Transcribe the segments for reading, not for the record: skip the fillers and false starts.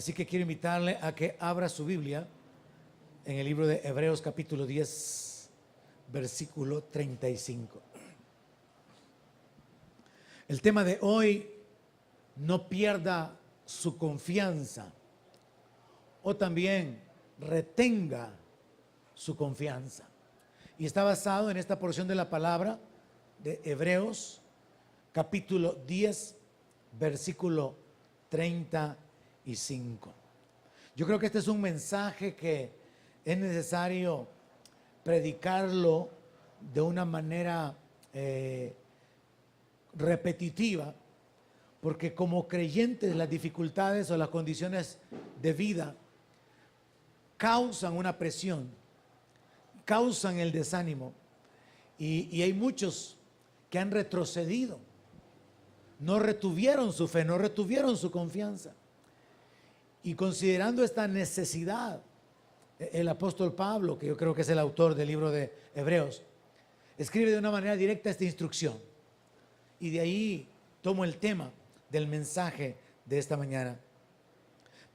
Así que quiero invitarle a que abra su Biblia en el libro de Hebreos capítulo 10, versículo 35. El tema de hoy: no pierda su confianza, o también retenga su confianza. Y está basado en esta porción de la palabra de Hebreos capítulo 10, versículo 35. Yo creo que este es un mensaje que es necesario predicarlo de una manera repetitiva, porque como creyentes las dificultades o las condiciones de vida causan una presión, causan el desánimo, y hay muchos que han retrocedido, no retuvieron su fe, no retuvieron su confianza. Y considerando esta necesidad, el apóstol Pablo, que yo creo que es el autor del libro de Hebreos, escribe de una manera directa esta instrucción. Y de ahí tomo el tema del mensaje de esta mañana.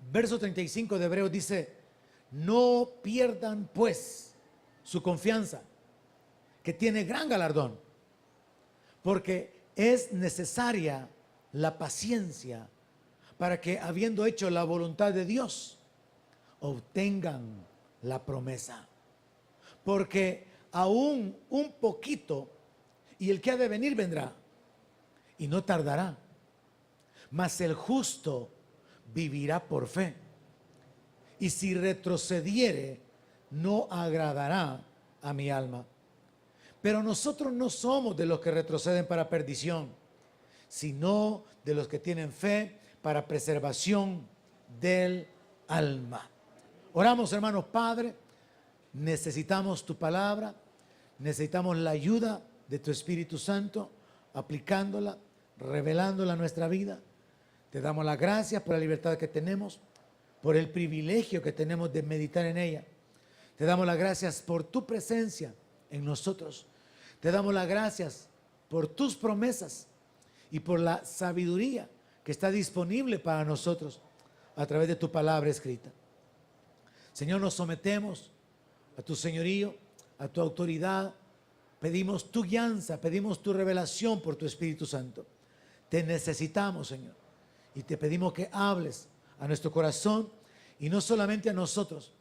Verso 35 de Hebreos dice: no pierdan pues su confianza, que tiene gran galardón, porque es necesaria la paciencia para que, habiendo hecho la voluntad de Dios, obtengan la promesa. Porque aún un poquito, y el que ha de venir vendrá, y no tardará. Mas el justo vivirá por fe, y si retrocediere, no agradará a mi alma. Pero nosotros no somos de los que retroceden para perdición, sino de los que tienen fe para preservación del alma. Oramos, hermanos. Padre, necesitamos tu palabra, necesitamos la ayuda de tu Espíritu Santo, aplicándola, revelándola a nuestra vida. Te damos las gracias por la libertad que tenemos, por el privilegio que tenemos de meditar en ella. Te damos las gracias por tu presencia en nosotros. Te damos las gracias por tus promesas y por la sabiduría que está disponible para nosotros a través de tu palabra escrita. Señor, nos sometemos a tu señorío, a tu autoridad. Pedimos tu guianza, pedimos tu revelación por tu Espíritu Santo. Te necesitamos, Señor, y te pedimos que hables a nuestro corazón, y no solamente a nosotros,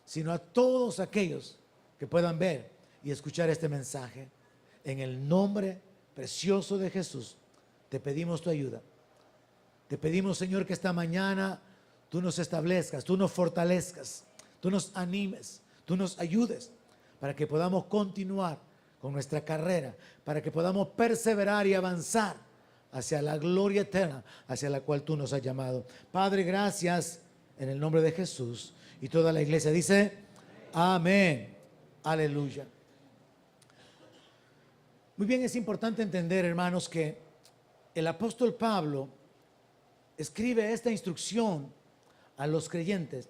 sino a todos aquellos que puedan ver y escuchar este mensaje. En el nombre precioso de Jesús te pedimos tu ayuda. Te pedimos, Señor, que esta mañana tú nos establezcas, tú nos fortalezcas, tú nos animes, tú nos ayudes para que podamos continuar con nuestra carrera, para que podamos perseverar y avanzar hacia la gloria eterna, hacia la cual tú nos has llamado. Padre, gracias en el nombre de Jesús. Y toda la iglesia dice amén. Aleluya. Muy bien, es importante entender, hermanos, que el apóstol Pablo escribe esta instrucción a los creyentes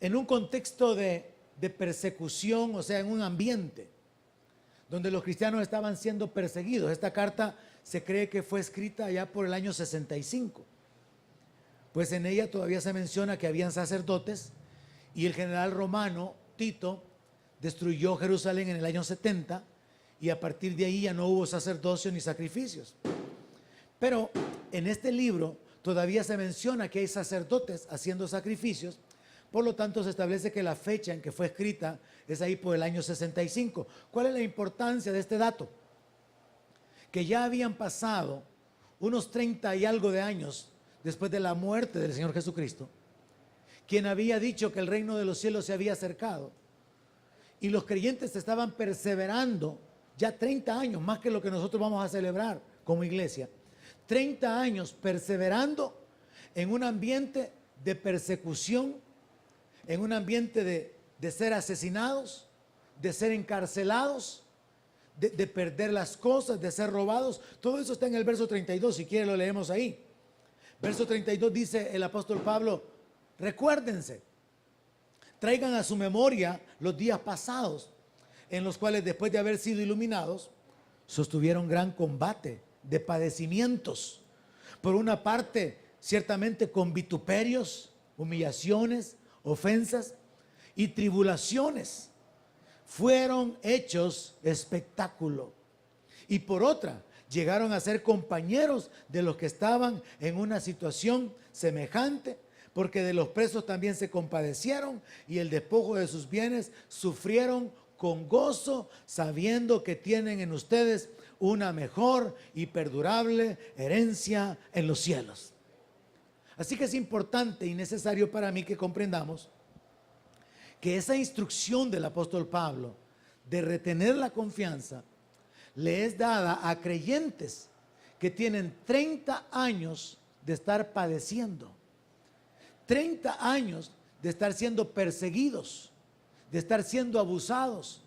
en un contexto de persecución, o sea, en un ambiente donde los cristianos estaban siendo perseguidos. Esta carta se cree que fue escrita ya por el año 65, pues en ella todavía se menciona que habían sacerdotes, y el general romano Tito destruyó Jerusalén en el año 70, y a partir de ahí ya no hubo sacerdocio ni sacrificios. Pero en este libro todavía se menciona que hay sacerdotes haciendo sacrificios. Por lo tanto, se establece que la fecha en que fue escrita es ahí por el año 65. ¿Cuál es la importancia de este dato? Que ya habían pasado unos 30 y algo de años después de la muerte del Señor Jesucristo, quien había dicho que el reino de los cielos se había acercado, y los creyentes estaban perseverando ya 30 años, más que lo que nosotros vamos a celebrar como iglesia. 30 años perseverando en un ambiente de persecución, en un ambiente de ser asesinados, de ser encarcelados, de perder las cosas, de ser robados. Todo eso está en el verso 32, si quiere lo leemos ahí. Verso 32 dice el apóstol Pablo: recuérdense, traigan a su memoria los días pasados, en los cuales, después de haber sido iluminados, sostuvieron gran combate de padecimientos. Por una parte, ciertamente con vituperios, humillaciones, ofensas y tribulaciones fueron hechos espectáculo. Y por otra, llegaron a ser compañeros de los que estaban en una situación semejante, porque de los presos también se compadecieron y el despojo de sus bienes sufrieron con gozo, sabiendo que tienen en ustedes una mejor y perdurable herencia en los cielos. Así que es importante y necesario para mí que comprendamos que esa instrucción del apóstol Pablo de retener la confianza le es dada a creyentes que tienen 30 años de estar padeciendo, 30 años de estar siendo perseguidos, de estar siendo abusados,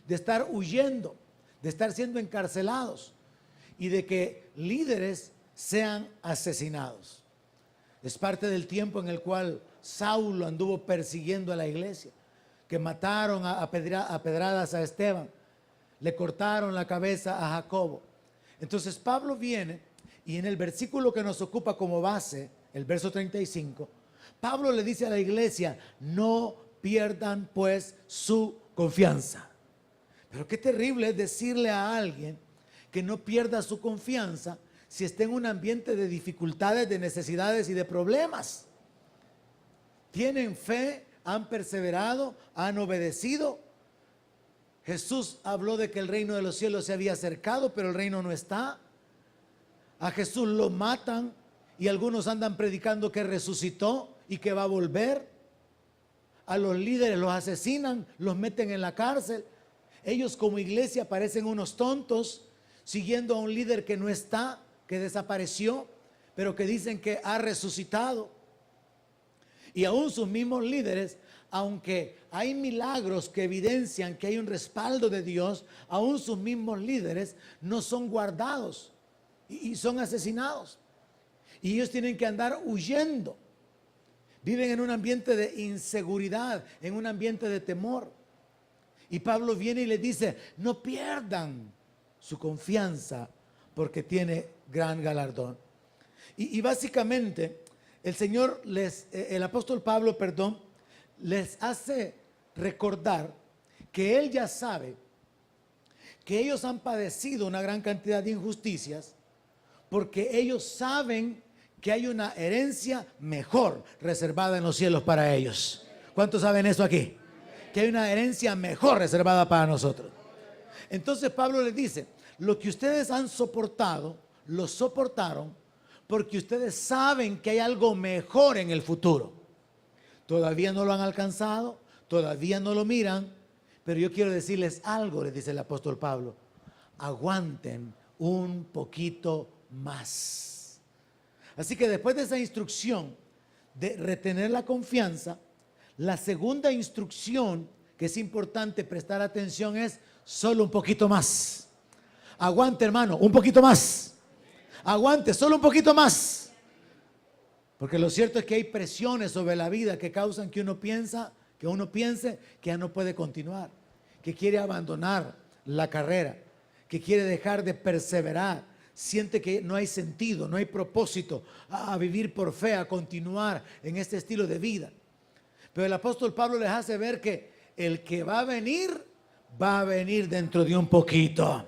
de estar huyendo, de estar siendo encarcelados y de que líderes sean asesinados. Es parte del tiempo en el cual Saulo anduvo persiguiendo a la iglesia, que mataron a pedradas a Esteban, le cortaron la cabeza a Jacobo. Entonces Pablo viene y en el versículo que nos ocupa como base, el verso 35, Pablo le dice a la iglesia: no pierdan pues su confianza. Pero qué terrible es decirle a alguien que no pierda su confianza si está en un ambiente de dificultades, de necesidades y de problemas. Tienen fe, han perseverado, han obedecido. Jesús habló de que el reino de los cielos se había acercado, pero el reino no está. A Jesús lo matan y algunos andan predicando que resucitó y que va a volver. A los líderes los asesinan, los meten en la cárcel. Ellos como iglesia parecen unos tontos siguiendo a un líder que no está, que desapareció, pero que dicen que ha resucitado. Y aún sus mismos líderes, aunque hay milagros que evidencian que hay un respaldo de Dios, aún sus mismos líderes no son guardados y son asesinados. Y ellos tienen que andar huyendo. Viven en un ambiente de inseguridad, en un ambiente de temor. Y Pablo viene y les dice: no pierdan su confianza porque tiene gran galardón. Y básicamente el apóstol Pablo, les hace recordar que él ya sabe que ellos han padecido una gran cantidad de injusticias, porque ellos saben que hay una herencia mejor reservada en los cielos para ellos. ¿Cuántos saben eso aquí? Que hay una herencia mejor reservada para nosotros. Entonces Pablo les dice: lo que ustedes han soportado, lo soportaron porque ustedes saben que hay algo mejor en el futuro. Todavía no lo han alcanzado, todavía no lo miran, pero yo quiero decirles algo, les dice el apóstol Pablo: aguanten un poquito más. Así que después de esa instrucción de retener la confianza, la segunda instrucción que es importante prestar atención es: solo un poquito más. Aguante, hermano, un poquito más. Aguante, solo un poquito más. Porque lo cierto es que hay presiones sobre la vida que causan que uno piense que ya no puede continuar, que quiere abandonar la carrera, que quiere dejar de perseverar, siente que no hay sentido, no hay propósito a vivir por fe, a continuar en este estilo de vida. Pero el apóstol Pablo les hace ver que el que va a venir dentro de un poquito.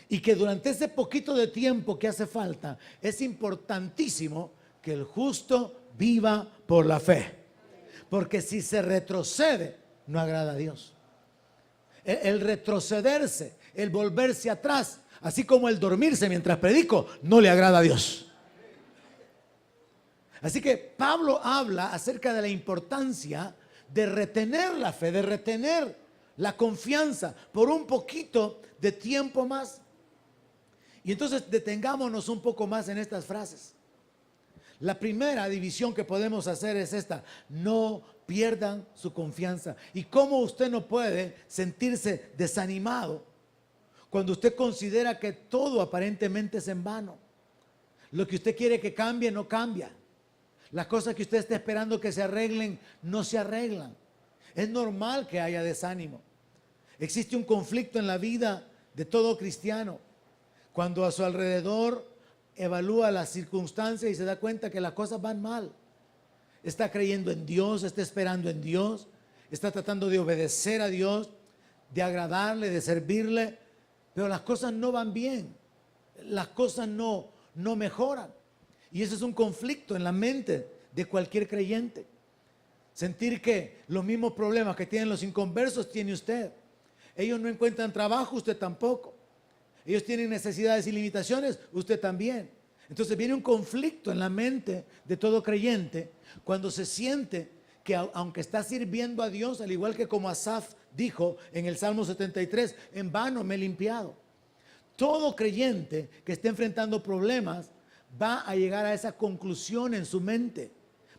Y que durante ese poquito de tiempo que hace falta, es importantísimo que el justo viva por la fe. Porque si se retrocede, no agrada a Dios. El retrocederse, el volverse atrás, así como el dormirse mientras predico, no le agrada a Dios. Así que Pablo habla acerca de la importancia de retener la fe, de retener la confianza por un poquito de tiempo más. Y entonces detengámonos un poco más en estas frases. La primera división que podemos hacer es esta: no pierdan su confianza. ¿Y cómo usted no puede sentirse desanimado cuando usted considera que todo aparentemente es en vano? Lo que usted quiere que cambie no cambia. Las cosas que usted está esperando que se arreglen no se arreglan. Es normal que haya desánimo. Existe un conflicto en la vida de todo cristiano cuando a su alrededor evalúa las circunstancias y se da cuenta que las cosas van mal. está creyendo en Dios, está esperando en Dios, está tratando de obedecer a Dios, de agradarle, de servirle, pero las cosas no van bien, las cosas no mejoran. Y ese es un conflicto en la mente de cualquier creyente. Sentir que los mismos problemas que tienen los inconversos tiene usted. Ellos no encuentran trabajo, usted tampoco. Ellos tienen necesidades y limitaciones, usted también. Entonces viene un conflicto en la mente de todo creyente cuando se siente que aunque está sirviendo a Dios, al igual que como Asaf dijo en el Salmo 73, en vano me he limpiado. Todo creyente que esté enfrentando problemas va a llegar a esa conclusión en su mente.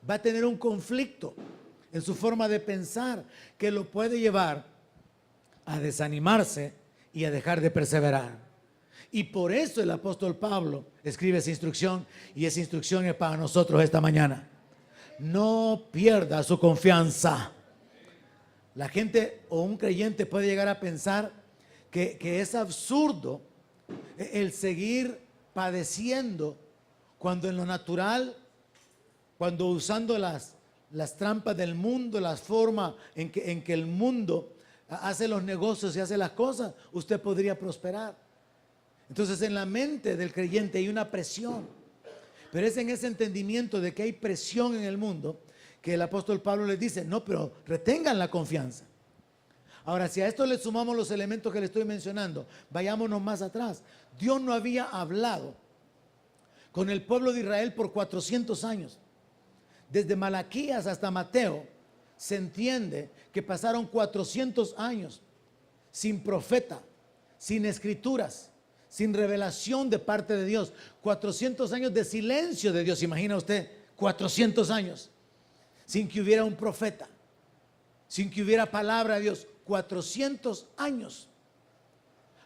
Va a tener un conflicto en su forma de pensar que lo puede llevar a desanimarse y a dejar de perseverar. Y por eso el apóstol Pablo escribe esa instrucción, y esa instrucción es para nosotros esta mañana. No pierda su confianza. La gente o un creyente puede llegar a pensar que es absurdo el seguir padeciendo cuando en lo natural, cuando usando las trampas del mundo, las formas en que el mundo hace los negocios y hace las cosas, usted podría prosperar. Entonces en la mente del creyente hay una presión, pero es en ese entendimiento de que hay presión en el mundo que el apóstol Pablo les dice, no, pero retengan la confianza. Ahora, si a esto le sumamos los elementos que le estoy mencionando, vayámonos más atrás. Dios no había hablado con el pueblo de Israel por 400 años. Desde Malaquías hasta Mateo, se entiende que pasaron 400 años sin profeta, sin escrituras, sin revelación de parte de Dios. 400 años de silencio de Dios. Imagina usted, 400 años sin que hubiera un profeta, sin que hubiera palabra de Dios. 400 años.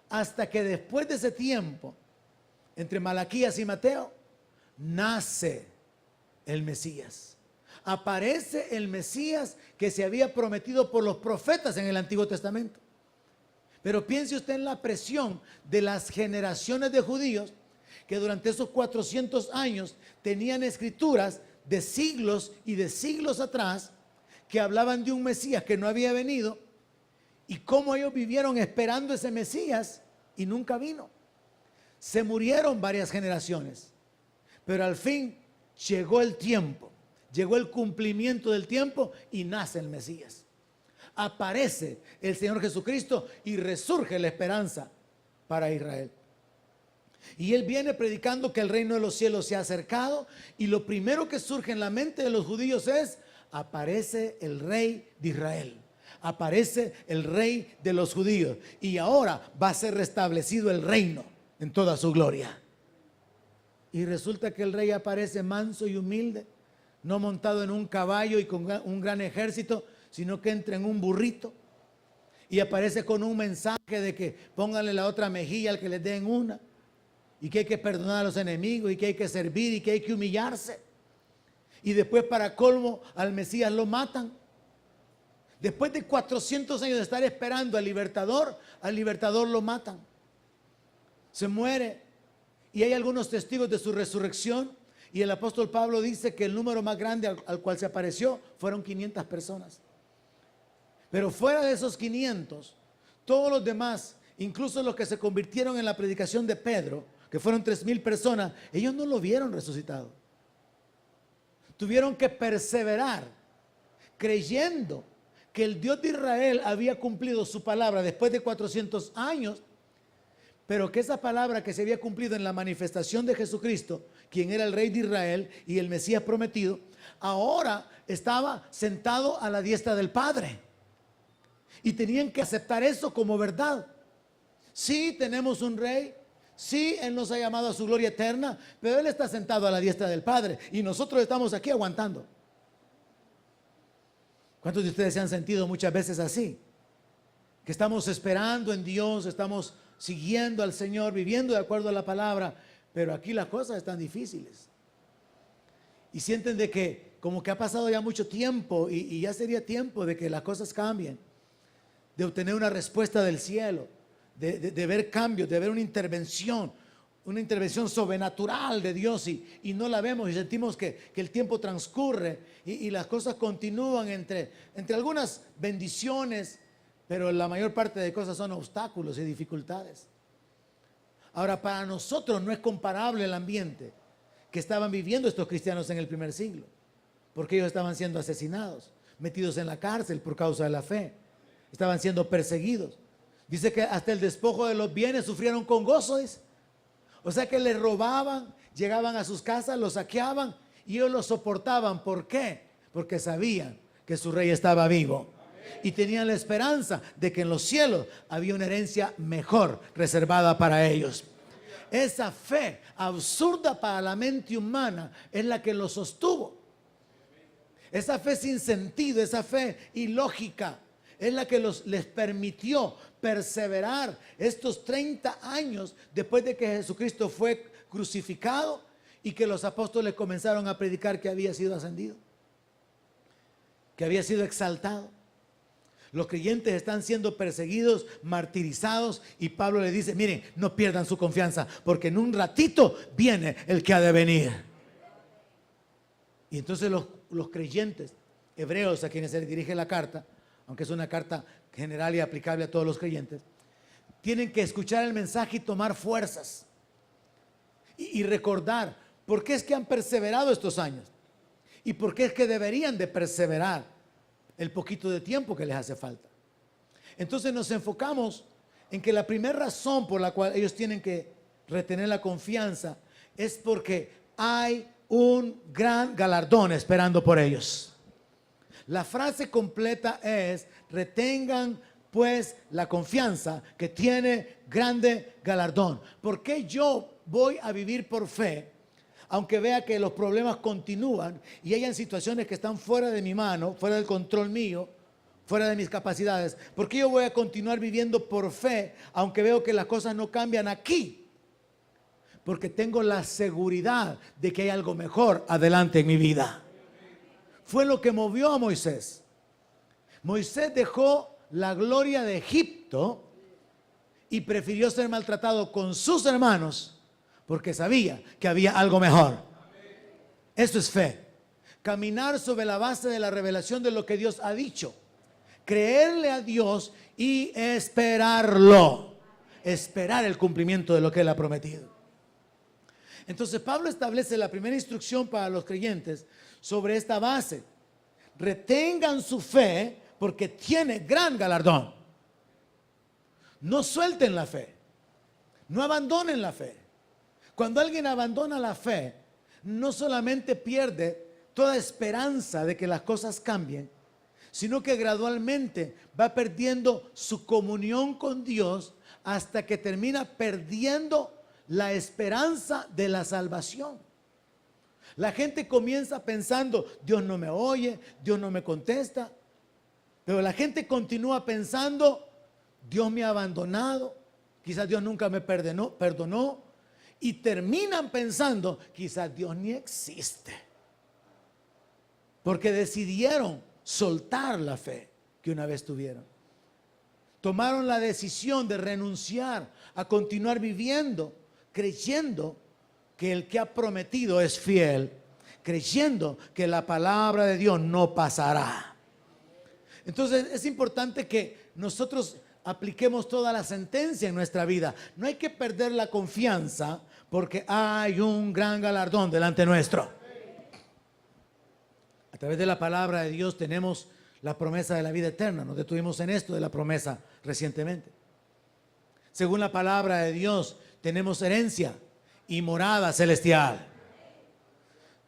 Hasta que después de ese tiempo, entre Malaquías y Mateo, nace el Mesías. Aparece el Mesías que se había prometido por los profetas en el Antiguo Testamento. Pero piense usted en la presión de las generaciones de judíos que durante esos 400 años tenían escrituras de siglos y de siglos atrás que hablaban de un Mesías que no había venido, y cómo ellos vivieron esperando ese Mesías y nunca vino. Se murieron varias generaciones, pero al fin llegó el tiempo, llegó el cumplimiento del tiempo y nace el Mesías. Aparece el Señor Jesucristo y resurge la esperanza para Israel. Y Él viene predicando que el reino de los cielos se ha acercado, y lo primero que surge en la mente de los judíos es: aparece el Rey de Israel, aparece el Rey de los judíos, y ahora va a ser restablecido el reino en toda su gloria. Y resulta que el Rey aparece manso y humilde, no montado en un caballo y con un gran ejército, sino que entra en un burrito, y aparece con un mensaje de que pónganle la otra mejilla al que les den una, y que hay que perdonar a los enemigos, y que hay que servir, y que hay que humillarse. Y después, para colmo, al Mesías lo matan. Después de 400 años de estar esperando al libertador lo matan. Se muere. Y hay algunos testigos de su resurrección, y el apóstol Pablo dice que el número más grande al cual se apareció fueron 500 personas. Pero fuera de esos 500, todos los demás, incluso los que se convirtieron en la predicación de Pedro, que fueron 3,000 personas, ellos no lo vieron resucitado. Tuvieron que perseverar creyendo que el Dios de Israel había cumplido su palabra después de 400 años, pero que esa palabra que se había cumplido en la manifestación de Jesucristo, quien era el Rey de Israel y el Mesías prometido, ahora estaba sentado a la diestra del Padre. Y tenían que aceptar eso como verdad. Sí, tenemos un Rey. Sí, Él nos ha llamado a su gloria eterna, pero Él está sentado a la diestra del Padre y nosotros estamos aquí aguantando. ¿Cuántos de ustedes se han sentido muchas veces así? Que estamos esperando en Dios, estamos siguiendo al Señor, viviendo de acuerdo a la palabra, pero aquí las cosas están difíciles. Y sienten de que como que ha pasado ya mucho tiempo y ya sería tiempo de que las cosas cambien, de obtener una respuesta del cielo, de ver cambios, de ver una intervención, una intervención sobrenatural de Dios y no la vemos y sentimos que el tiempo transcurre y las cosas continúan entre algunas bendiciones, pero la mayor parte de cosas son obstáculos y dificultades. Ahora, para nosotros no es comparable el ambiente que estaban viviendo estos cristianos en el primer siglo, porque ellos estaban siendo asesinados, metidos en la cárcel por causa de la fe, estaban siendo perseguidos. Dice que hasta el despojo de los bienes sufrieron con gozo, dice. O sea que les robaban, llegaban a sus casas, los saqueaban y ellos los soportaban. ¿Por qué? Porque sabían que su rey estaba vivo y tenían la esperanza de que en los cielos había una herencia mejor reservada para ellos. Esa fe absurda para la mente humana es la que los sostuvo. Esa fe sin sentido, esa fe ilógica, es la que les permitió perseverar estos 30 años después de que Jesucristo fue crucificado y que los apóstoles comenzaron a predicar que había sido ascendido, que había sido exaltado. Los creyentes están siendo perseguidos, martirizados, y Pablo les dice: miren, no pierdan su confianza, porque en un ratito viene el que ha de venir. Y entonces los creyentes hebreos, a quienes se les dirige la carta, aunque es una carta general y aplicable a todos los creyentes, tienen que escuchar el mensaje y tomar fuerzas y recordar por qué es que han perseverado estos años y por qué es que deberían de perseverar el poquito de tiempo que les hace falta. Entonces nos enfocamos en que la primera razón por la cual ellos tienen que retener la confianza es porque hay un gran galardón esperando por ellos. La frase completa es: retengan pues la confianza que tiene grande galardón. ¿Por qué yo voy a vivir por fe aunque vea que los problemas continúan y hayan situaciones que están fuera de mi mano, fuera del control mío, fuera de mis capacidades? ¿Por qué yo voy a continuar viviendo por fe aunque veo que las cosas no cambian aquí? Porque tengo la seguridad de que hay algo mejor adelante en mi vida. Fue lo que movió a Moisés. Moisés dejó la gloria de Egipto y prefirió ser maltratado con sus hermanos porque sabía que había algo mejor. Eso es fe. Caminar sobre la base de la revelación de lo que Dios ha dicho. Creerle a Dios y esperarlo. Esperar el cumplimiento de lo que Él ha prometido. Entonces Pablo establece la primera instrucción para los creyentes sobre esta base: retengan su fe porque tiene gran galardón. No suelten la fe, no abandonen la fe. Cuando alguien abandona la fe, no solamente pierde toda esperanza de que las cosas cambien, sino que gradualmente va perdiendo su comunión con Dios hasta que termina perdiendo la esperanza de la salvación. La gente comienza pensando: Dios no me oye, Dios no me contesta. Pero la gente continúa pensando: Dios me ha abandonado, quizás Dios nunca me perdonó. Y terminan pensando: quizás Dios ni existe. Porque decidieron soltar la fe que una vez tuvieron. Tomaron la decisión de renunciar a continuar viviendo, creyendo que el que ha prometido es fiel, creyendo que la palabra de Dios no pasará. Entonces es importante que nosotros apliquemos toda la sentencia en nuestra vida. No hay que perder la confianza porque hay un gran galardón delante nuestro. A través de la palabra de Dios tenemos la promesa de la vida eterna. Nos detuvimos en esto de la promesa recientemente. Según la palabra de Dios tenemos herencia y morada celestial.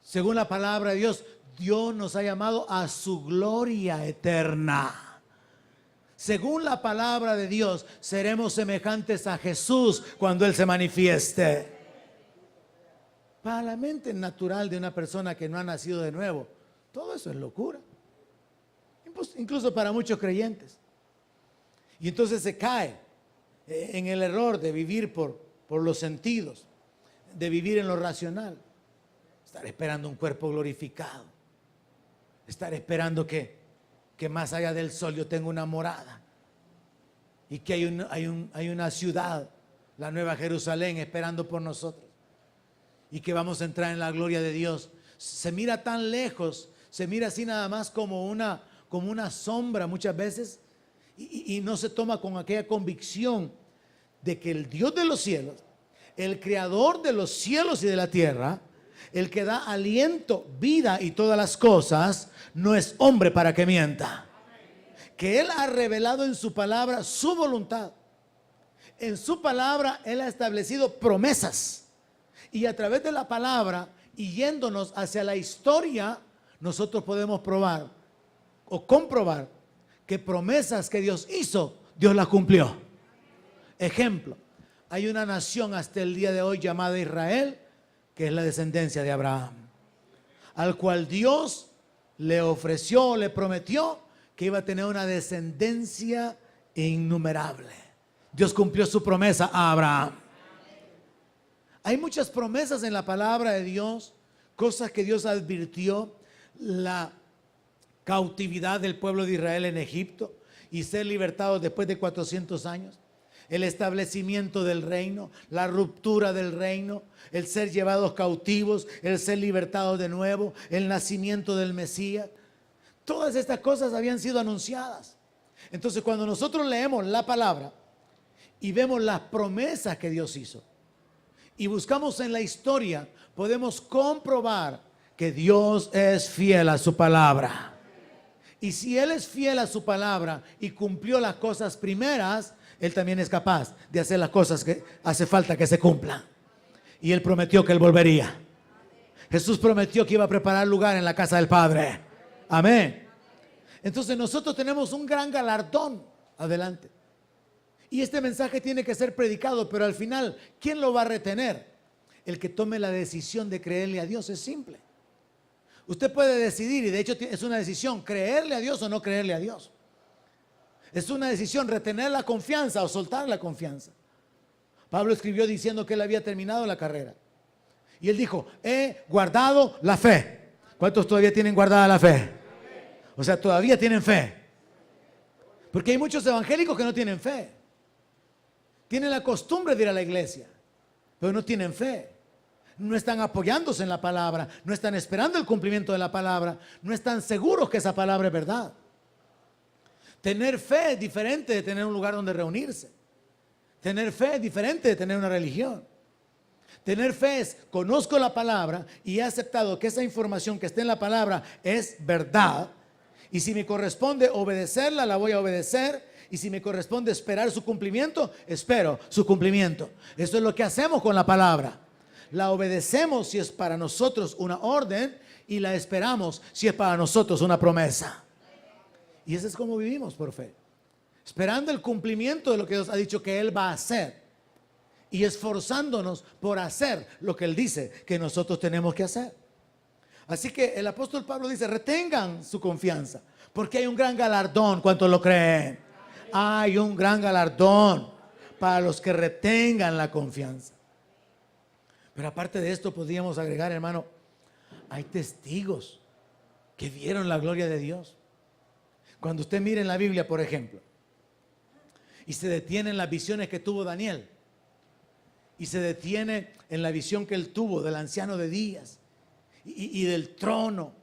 Según la palabra de Dios, Dios nos ha llamado a su gloria eterna. Según la palabra de Dios, seremos semejantes a Jesús cuando Él se manifieste. Para la mente natural de una persona que no ha nacido de nuevo, todo eso es locura. Incluso para muchos creyentes. Y entonces se cae en el error de vivir por los sentidos, de vivir en lo racional. Estar esperando un cuerpo glorificado. Estar esperando que más allá del sol yo tengo una morada y que hay una ciudad la nueva Jerusalén esperando por nosotros y que vamos a entrar en la gloria de Dios. Se mira tan lejos, se mira así nada más como una sombra muchas veces y no se toma con aquella convicción de que el Dios de los cielos, el creador de los cielos y de la tierra, el que da aliento, vida y todas las cosas, no es hombre para que mienta. Que Él ha revelado en su palabra su voluntad. En su palabra Él ha establecido promesas. Y a través de la palabra y yéndonos hacia la historia, nosotros podemos probar o comprobar que promesas que Dios hizo, Dios las cumplió. Ejemplo, hay una nación hasta el día de hoy llamada Israel, que es la descendencia de Abraham, al cual Dios le ofreció, le prometió que iba a tener una descendencia innumerable. Dios cumplió su promesa a Abraham. Hay muchas promesas en la palabra de Dios, cosas que Dios advirtió: la cautividad del pueblo de Israel en Egipto y ser libertados después de 400 años. El establecimiento del reino, la ruptura del reino, el ser llevados cautivos, el ser libertados de nuevo, el nacimiento del Mesías. Todas estas cosas habían sido anunciadas. Entonces, cuando nosotros leemos la palabra y vemos las promesas que Dios hizo y buscamos en la historia, podemos comprobar que Dios es fiel a su palabra. Y si Él es fiel a su palabra y cumplió las cosas primeras, Él también es capaz de hacer las cosas que hace falta que se cumplan. Y Él prometió que Él volvería. Jesús prometió que iba a preparar lugar en la casa del Padre. Amén. Entonces nosotros tenemos un gran galardón adelante. Y este mensaje tiene que ser predicado, pero al final, ¿quién lo va a retener? El que tome la decisión de creerle a Dios. Es simple. Usted puede decidir, y de hecho es una decisión, creerle a Dios o no creerle a Dios. Es una decisión retener la confianza o soltar la confianza. Pablo escribió diciendo que él había terminado la carrera. Y él dijo: he guardado la fe. ¿Cuántos todavía tienen guardada la fe? O sea, todavía tienen fe. Porque hay muchos evangélicos que no tienen fe. Tienen la costumbre de ir a la iglesia, pero no tienen fe. No están apoyándose en la palabra, no están esperando el cumplimiento de la palabra, no están seguros que esa palabra es verdad. Tener fe es diferente de tener un lugar donde reunirse. Tener fe es diferente de tener una religión. Tener fe es: conozco la palabra y he aceptado que esa información que está en la palabra es verdad. Y si me corresponde obedecerla, la voy a obedecer. Y si me corresponde esperar su cumplimiento, espero su cumplimiento. Eso es lo que hacemos con la palabra. La obedecemos si es para nosotros una orden y la esperamos si es para nosotros una promesa. Y eso es como vivimos por fe, esperando el cumplimiento de lo que Dios ha dicho que Él va a hacer y esforzándonos por hacer lo que Él dice que nosotros tenemos que hacer. Así que el apóstol Pablo dice: retengan su confianza, porque hay un gran galardón. ¿Cuántos lo creen? Hay un gran galardón para los que retengan la confianza. Pero aparte de esto, podríamos agregar, hermano, hay testigos que vieron la gloria de Dios. Cuando usted mire en la Biblia, por ejemplo, y se detiene en las visiones que tuvo Daniel, y se detiene en la visión que él tuvo del anciano de días, y del trono,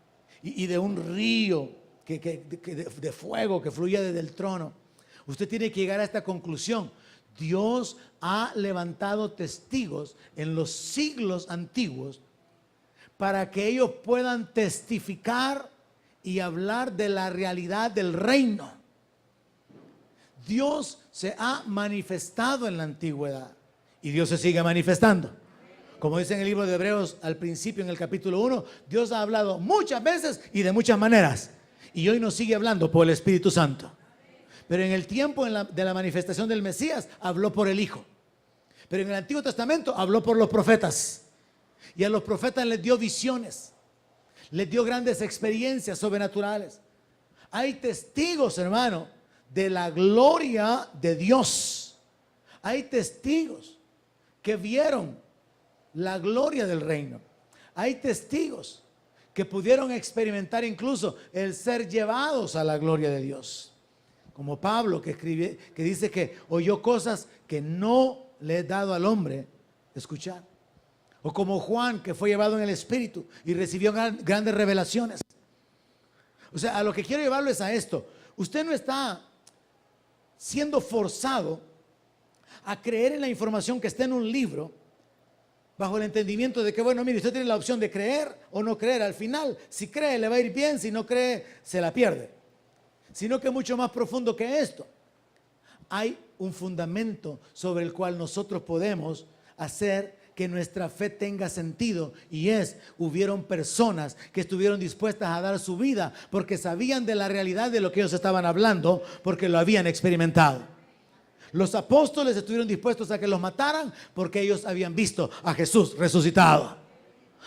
y de un río de fuego que fluía desde el trono, usted tiene que llegar a esta conclusión: Dios ha levantado testigos en los siglos antiguos para que ellos puedan testificar y hablar de la realidad del reino. Dios se ha manifestado en la antigüedad y Dios se sigue manifestando. Como dice en el libro de Hebreos al principio, en el capítulo 1, Dios ha hablado muchas veces y de muchas maneras, y hoy nos sigue hablando por el Espíritu Santo. Pero en el tiempo de la manifestación del Mesías habló por el Hijo. Pero en el Antiguo Testamento habló por los profetas. Y a los profetas les dio visiones, les dio grandes experiencias sobrenaturales. Hay testigos, hermano, de la gloria de Dios. Hay testigos que vieron la gloria del reino. Hay testigos que pudieron experimentar incluso el ser llevados a la gloria de Dios. Como Pablo, que escribe, que dice que oyó cosas que no le he dado al hombre escuchar. O como Juan, que fue llevado en el Espíritu y recibió grandes revelaciones. O sea, a lo que quiero llevarlo es a esto. Usted no está siendo forzado a creer en la información que está en un libro bajo el entendimiento de que, bueno, mire, usted tiene la opción de creer o no creer. Al final, si cree, le va a ir bien; si no cree, se la pierde. Sino que es mucho más profundo que esto. Hay un fundamento sobre el cual nosotros podemos hacer que nuestra fe tenga sentido, y hubieron personas que estuvieron dispuestas a dar su vida porque sabían de la realidad de lo que ellos estaban hablando, porque lo habían experimentado. Los apóstoles estuvieron dispuestos a que los mataran porque ellos habían visto a Jesús resucitado.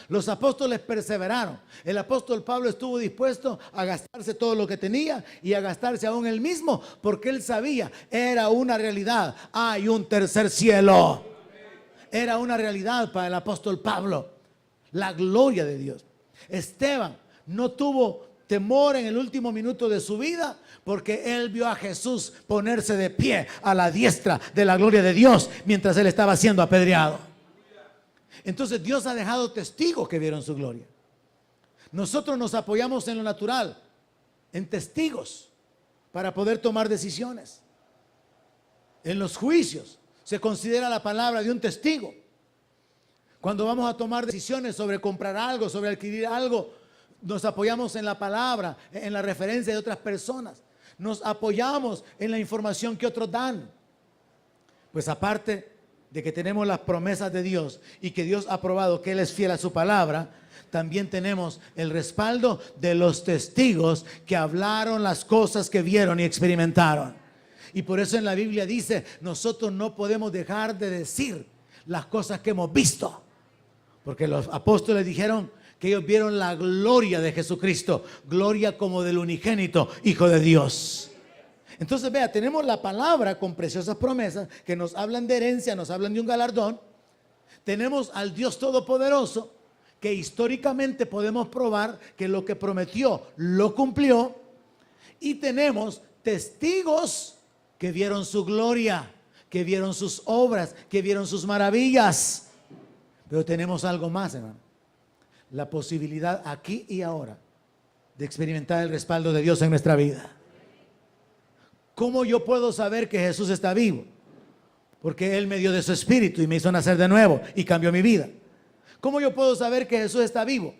Los apóstoles perseveraron. El apóstol Pablo estuvo dispuesto a gastarse todo lo que tenía y a gastarse aún él mismo, porque él sabía, era una realidad. Hay un tercer cielo. Era una realidad para el apóstol Pablo, la gloria de Dios. Esteban no tuvo temor en el último minuto de su vida, porque él vio a Jesús ponerse de pie a la diestra de la gloria de Dios mientras él estaba siendo apedreado. Entonces Dios ha dejado testigos que vieron su gloria. Nosotros nos apoyamos en lo natural, en testigos, para poder tomar decisiones. En los juicios se considera la palabra de un testigo. Cuando vamos a tomar decisiones sobre comprar algo, sobre adquirir algo, nos apoyamos en la palabra, en la referencia de otras personas. Nos apoyamos en la información que otros dan. Pues aparte de que tenemos las promesas de Dios y que Dios ha probado que Él es fiel a su palabra, también tenemos el respaldo de los testigos que hablaron las cosas que vieron y experimentaron. Y por eso en la Biblia dice, nosotros no podemos dejar de decir las cosas que hemos visto. Porque los apóstoles dijeron que ellos vieron la gloria de Jesucristo, gloria como del unigénito Hijo de Dios. Entonces vea, tenemos la palabra con preciosas promesas que nos hablan de herencia, nos hablan de un galardón. Tenemos al Dios Todopoderoso, que históricamente podemos probar que lo que prometió lo cumplió. Y tenemos testigos que vieron su gloria, que vieron sus obras, que vieron sus maravillas. Pero tenemos algo más, hermano. La posibilidad aquí y ahora de experimentar el respaldo de Dios en nuestra vida. ¿Cómo yo puedo saber que Jesús está vivo? Porque Él me dio de su espíritu y me hizo nacer de nuevo y cambió mi vida. ¿Cómo yo puedo saber que Jesús está vivo?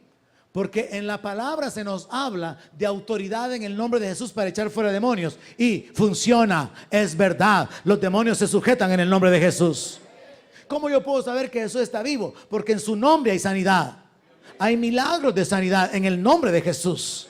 Porque en la palabra se nos habla de autoridad en el nombre de Jesús para echar fuera demonios. Y funciona, es verdad. Los demonios se sujetan en el nombre de Jesús. ¿Cómo yo puedo saber que Jesús está vivo? Porque en su nombre hay sanidad. Hay milagros de sanidad en el nombre de Jesús.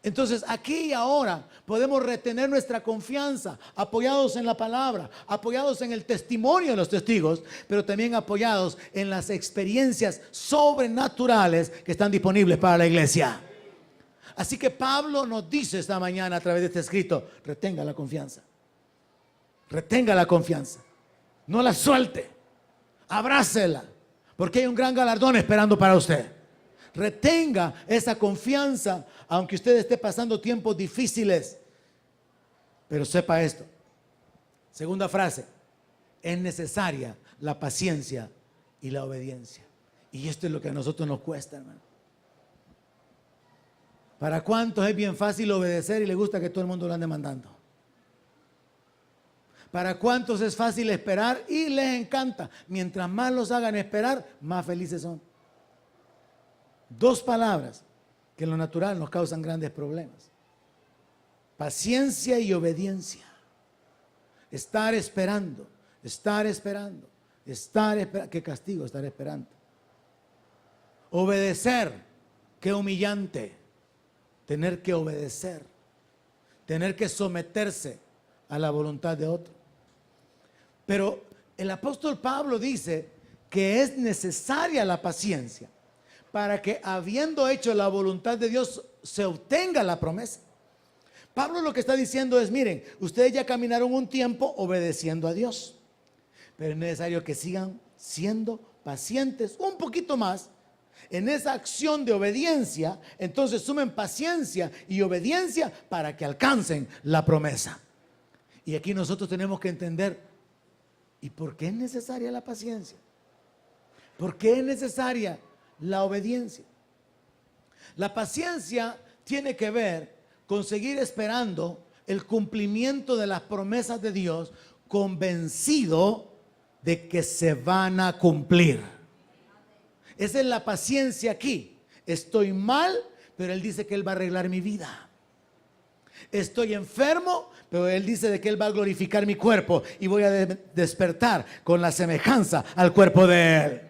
Entonces aquí y ahora podemos retener nuestra confianza, apoyados en la palabra, apoyados en el testimonio de los testigos, pero también apoyados en las experiencias sobrenaturales que están disponibles para la iglesia. Así que Pablo nos dice esta mañana a través de este escrito: retenga la confianza. Retenga la confianza. No la suelte. Abrácela, porque hay un gran galardón esperando para usted. Retenga esa confianza, aunque usted esté pasando tiempos difíciles. Pero sepa esto. Segunda frase: es necesaria la paciencia y la obediencia. Y esto es lo que a nosotros nos cuesta, hermano. ¿Para cuántos es bien fácil obedecer y le gusta que todo el mundo lo ande mandando? ¿Para cuántos es fácil esperar y les encanta? Mientras más los hagan esperar, más felices son. Dos palabras que en lo natural nos causan grandes problemas: paciencia y obediencia. Estar esperando, estar esperando, estar esperando. Qué castigo estar esperando. Obedecer, qué humillante. Tener que obedecer, tener que someterse a la voluntad de otro. Pero el apóstol Pablo dice que es necesaria la paciencia para que, habiendo hecho la voluntad de Dios, se obtenga la promesa. Pablo lo que está diciendo es: miren, ustedes ya caminaron un tiempo obedeciendo a Dios, pero es necesario que sigan siendo pacientes un poquito más en esa acción de obediencia. Entonces sumen paciencia y obediencia para que alcancen la promesa. Y aquí nosotros tenemos que entender ¿Y por qué es necesaria la paciencia? ¿Por qué es necesaria la obediencia? La paciencia tiene que ver con seguir esperando el cumplimiento de las promesas de Dios, convencido de que se van a cumplir. Esa es la paciencia aquí. Estoy mal, pero Él dice que Él va a arreglar mi vida. Estoy enfermo, pero Él dice de que Él va a glorificar mi cuerpo y voy a despertar con la semejanza al cuerpo de Él.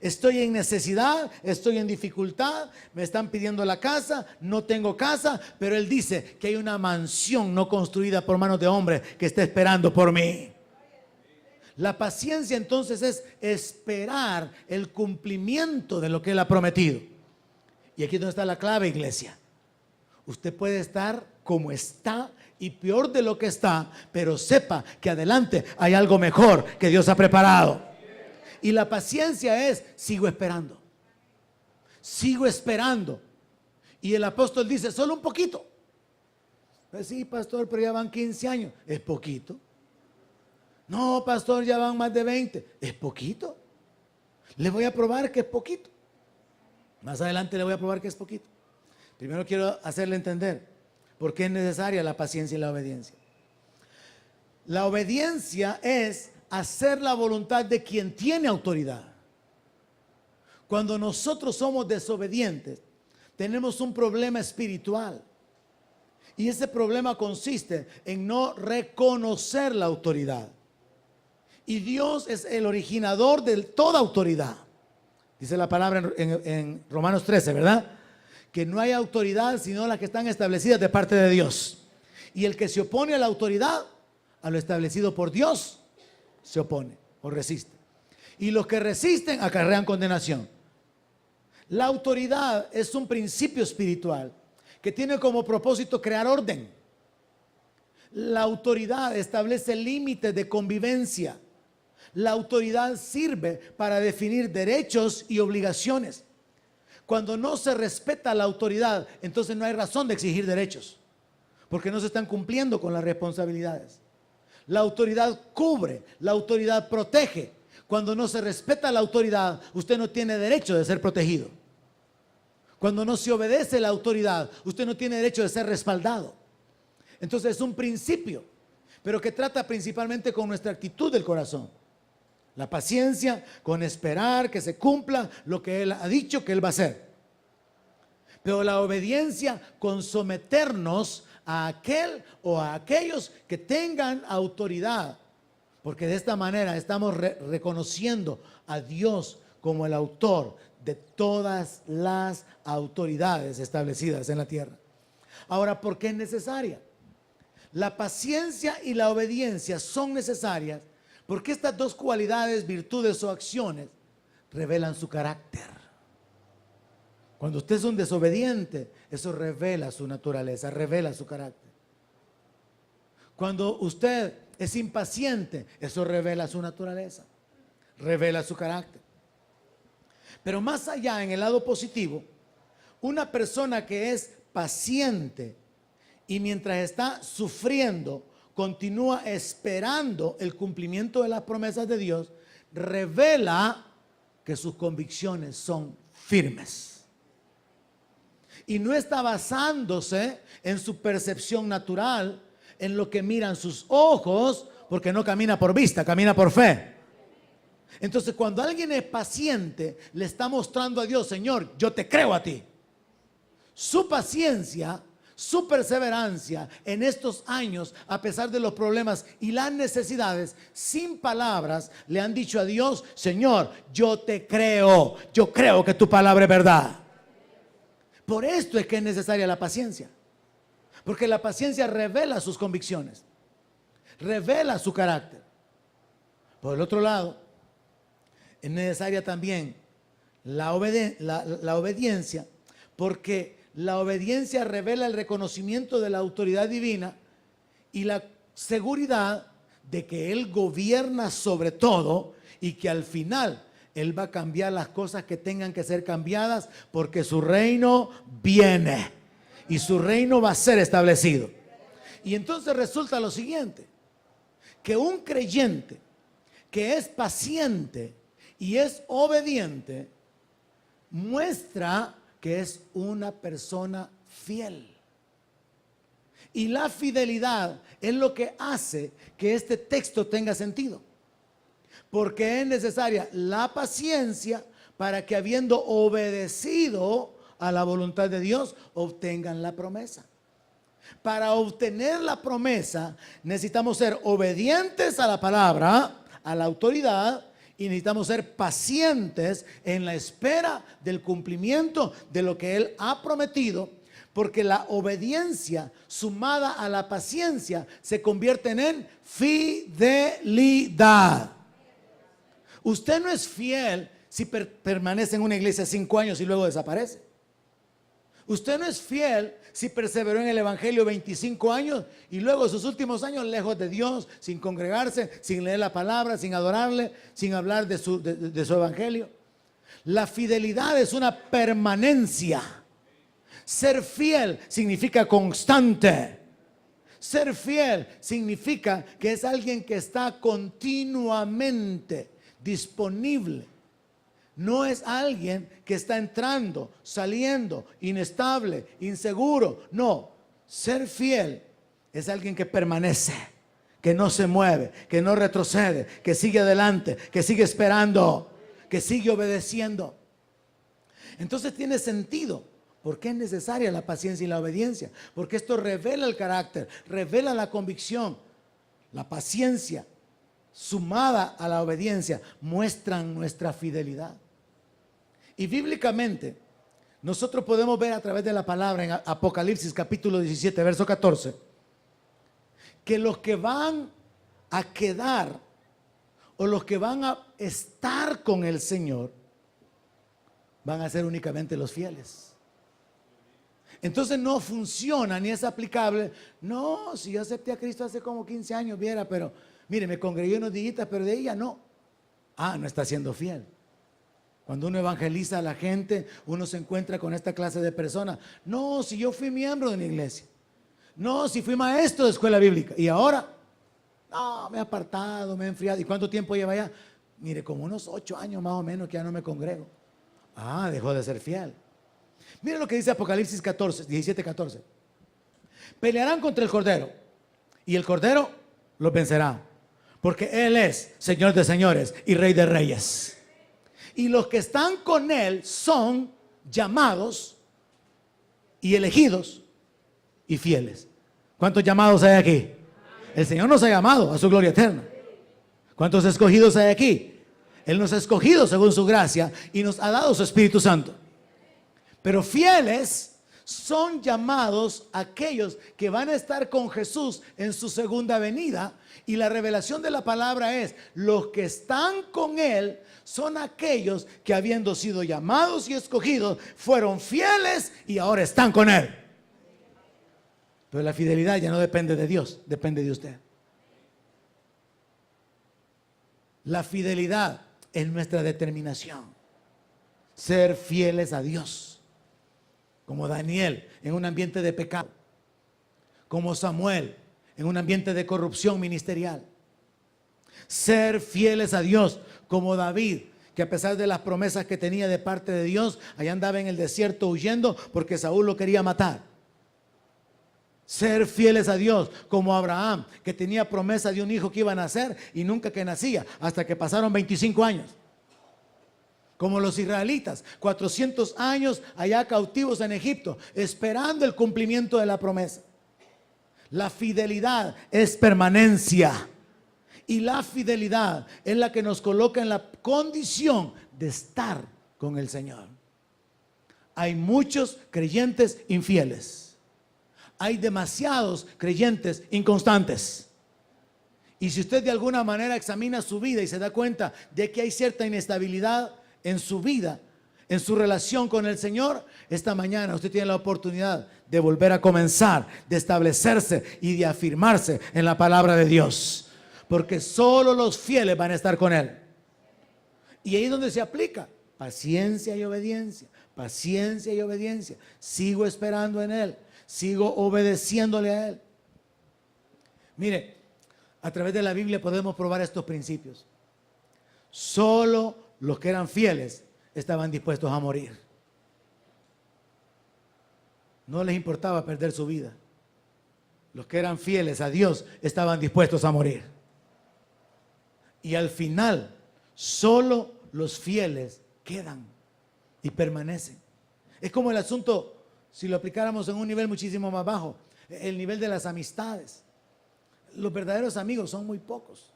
Estoy en necesidad, estoy en dificultad, me están pidiendo la casa, no tengo casa, pero Él dice que hay una mansión no construida por manos de hombre que está esperando por mí. La paciencia entonces es esperar el cumplimiento de lo que Él ha prometido. Y aquí es donde está la clave, iglesia. Usted puede estar como está y peor de lo que está, pero sepa que adelante hay algo mejor que Dios ha preparado. Y la paciencia es, sigo esperando. Sigo esperando. Y el apóstol dice, solo un poquito. Pues sí, pastor, pero ya van 15 años. Es poquito. No, pastor, ya van más de 20. Es poquito. Le voy a probar que es poquito. Más adelante le voy a probar que es poquito. Primero quiero hacerle entender por qué es necesaria la paciencia y la obediencia. La obediencia es hacer la voluntad de quien tiene autoridad. Cuando nosotros somos desobedientes, tenemos un problema espiritual. Y ese problema consiste en no reconocer la autoridad. Y Dios es el originador de toda autoridad. Dice la palabra en Romanos 13, ¿verdad? Que no hay autoridad sino las que están establecidas de parte de Dios. Y el que se opone a la autoridad, a lo establecido por Dios, se opone o resiste. Y los que resisten acarrean condenación. La autoridad es un principio espiritual que tiene como propósito crear orden. La autoridad establece límites de convivencia. La autoridad sirve para definir derechos y obligaciones. Cuando no se respeta la autoridad, entonces no hay razón de exigir derechos, porque no se están cumpliendo con las responsabilidades. La autoridad cubre, la autoridad protege. Cuando no se respeta la autoridad, usted no tiene derecho de ser protegido. Cuando no se obedece la autoridad, usted no tiene derecho de ser respaldado. Entonces es un principio, pero que trata principalmente con nuestra actitud del corazón. La paciencia con esperar que se cumpla lo que Él ha dicho que Él va a hacer. Pero la obediencia con someternos a aquel o a aquellos que tengan autoridad. Porque de esta manera estamos reconociendo a Dios como el autor de todas las autoridades establecidas en la tierra. Ahora, ¿por qué es necesaria? La paciencia y la obediencia son necesarias porque estas dos cualidades, virtudes o acciones revelan su carácter. Cuando usted es un desobediente, eso revela su naturaleza, revela su carácter. Cuando usted es impaciente, eso revela su naturaleza, revela su carácter. Pero más allá, en el lado positivo, una persona que es paciente y mientras está sufriendo, continúa esperando el cumplimiento de las promesas de Dios, revela que sus convicciones son firmes. Y no está basándose en su percepción natural, en lo que miran sus ojos, porque no camina por vista, camina por fe. Entonces, cuando alguien es paciente, le está mostrando a Dios, Señor, yo te creo a ti. Su paciencia, su perseverancia en estos años, a pesar de los problemas y las necesidades, sin palabras, le han dicho a Dios, Señor, yo te creo, yo creo que tu palabra es verdad. Por esto es que es necesaria la paciencia, porque la paciencia revela sus convicciones, revela su carácter. Por el otro lado, es necesaria también la obediencia, porque la obediencia revela el reconocimiento de la autoridad divina y la seguridad de que Él gobierna sobre todo y que al final Él va a cambiar las cosas que tengan que ser cambiadas, porque su reino viene y su reino va a ser establecido. Y entonces resulta lo siguiente: que un creyente que es paciente y es obediente muestra que es una persona fiel. Y la fidelidad es lo que hace que este texto tenga sentido. Porque es necesaria la paciencia para que, habiendo obedecido a la voluntad de Dios, obtengan la promesa. Para obtener la promesa necesitamos ser obedientes a la palabra, a la autoridad, y necesitamos ser pacientes en la espera del cumplimiento de lo que Él ha prometido, porque la obediencia sumada a la paciencia se convierten en fidelidad. Usted no es fiel si permanece en una iglesia 5 años y luego desaparece. Usted no es fiel si perseveró en el evangelio 25 años y luego sus últimos años lejos de Dios, sin congregarse, sin leer la palabra, sin adorarle, sin hablar de su evangelio. La fidelidad es una permanencia. Ser fiel significa constante. Ser fiel significa que es alguien que está continuamente disponible. No es alguien que está entrando, saliendo, inestable, inseguro. No, ser fiel es alguien que permanece, que no se mueve, que no retrocede, que sigue adelante, que sigue esperando, que sigue obedeciendo. Entonces tiene sentido. ¿Por qué es necesaria la paciencia y la obediencia? Porque esto revela el carácter, revela la convicción. La paciencia sumada a la obediencia muestran nuestra fidelidad. Y bíblicamente nosotros podemos ver a través de la palabra en Apocalipsis capítulo 17 verso 14 que los que van a quedar o los que van a estar con el Señor van a ser únicamente los fieles. Entonces no funciona ni es aplicable. No, si yo acepté a Cristo hace como 15 años, viera, pero mire, me congregué unos días, pero de ella no. No está siendo fiel. Cuando uno evangeliza a la gente, uno se encuentra con esta clase de personas. No, si yo fui miembro de una iglesia. No, si fui maestro de escuela bíblica. Y ahora, no, me he apartado, me he enfriado. ¿Y cuánto tiempo lleva ya? Mire, como unos 8 años más o menos que ya no me congrego. Dejó de ser fiel. Mire lo que dice Apocalipsis 17, 14. Pelearán contra el Cordero y el Cordero los vencerá, porque Él es Señor de señores y Rey de reyes. Y los que están con Él son llamados y elegidos y fieles. ¿Cuántos llamados hay aquí? El Señor nos ha llamado a su gloria eterna. ¿Cuántos escogidos hay aquí? Él nos ha escogido según su gracia y nos ha dado su Espíritu Santo. Pero fieles son llamados aquellos que van a estar con Jesús en su segunda venida. Y la revelación de la palabra es: los que están con Él son aquellos que, habiendo sido llamados y escogidos, fueron fieles y ahora están con Él. Pero la fidelidad ya no depende de Dios, depende de usted. La fidelidad es nuestra determinación. Ser fieles a Dios. Como Daniel en un ambiente de pecado. Como Samuel en un ambiente de corrupción ministerial. Ser fieles a Dios como David, que a pesar de las promesas que tenía de parte de Dios, allá andaba en el desierto huyendo porque Saúl lo quería matar. Ser fieles a Dios como Abraham, que tenía promesa de un hijo que iba a nacer y nunca que nacía, hasta que pasaron 25 años. Como los israelitas, 400 años allá cautivos en Egipto, esperando el cumplimiento de la promesa. La fidelidad es permanencia. Y la fidelidad es la que nos coloca en la condición de estar con el Señor. Hay muchos creyentes infieles. Hay demasiados creyentes inconstantes. Y si usted de alguna manera examina su vida y se da cuenta de que hay cierta inestabilidad en su vida, en su relación con el Señor, esta mañana usted tiene la oportunidad de volver a comenzar, de establecerse y de afirmarse en la palabra de Dios, porque solo los fieles van a estar con Él. Y ahí es donde se aplica paciencia y obediencia, paciencia y obediencia. Sigo esperando en Él, sigo obedeciéndole a Él. Mire, A través de la Biblia podemos probar estos principios. Solo los que eran fieles estaban dispuestos a morir. No les importaba perder su vida. Los que eran fieles a Dios estaban dispuestos a morir. Y al final, solo los fieles quedan y permanecen. Es como el asunto, si lo aplicáramos en un nivel muchísimo más bajo, el nivel de las amistades. Los verdaderos amigos son muy pocos.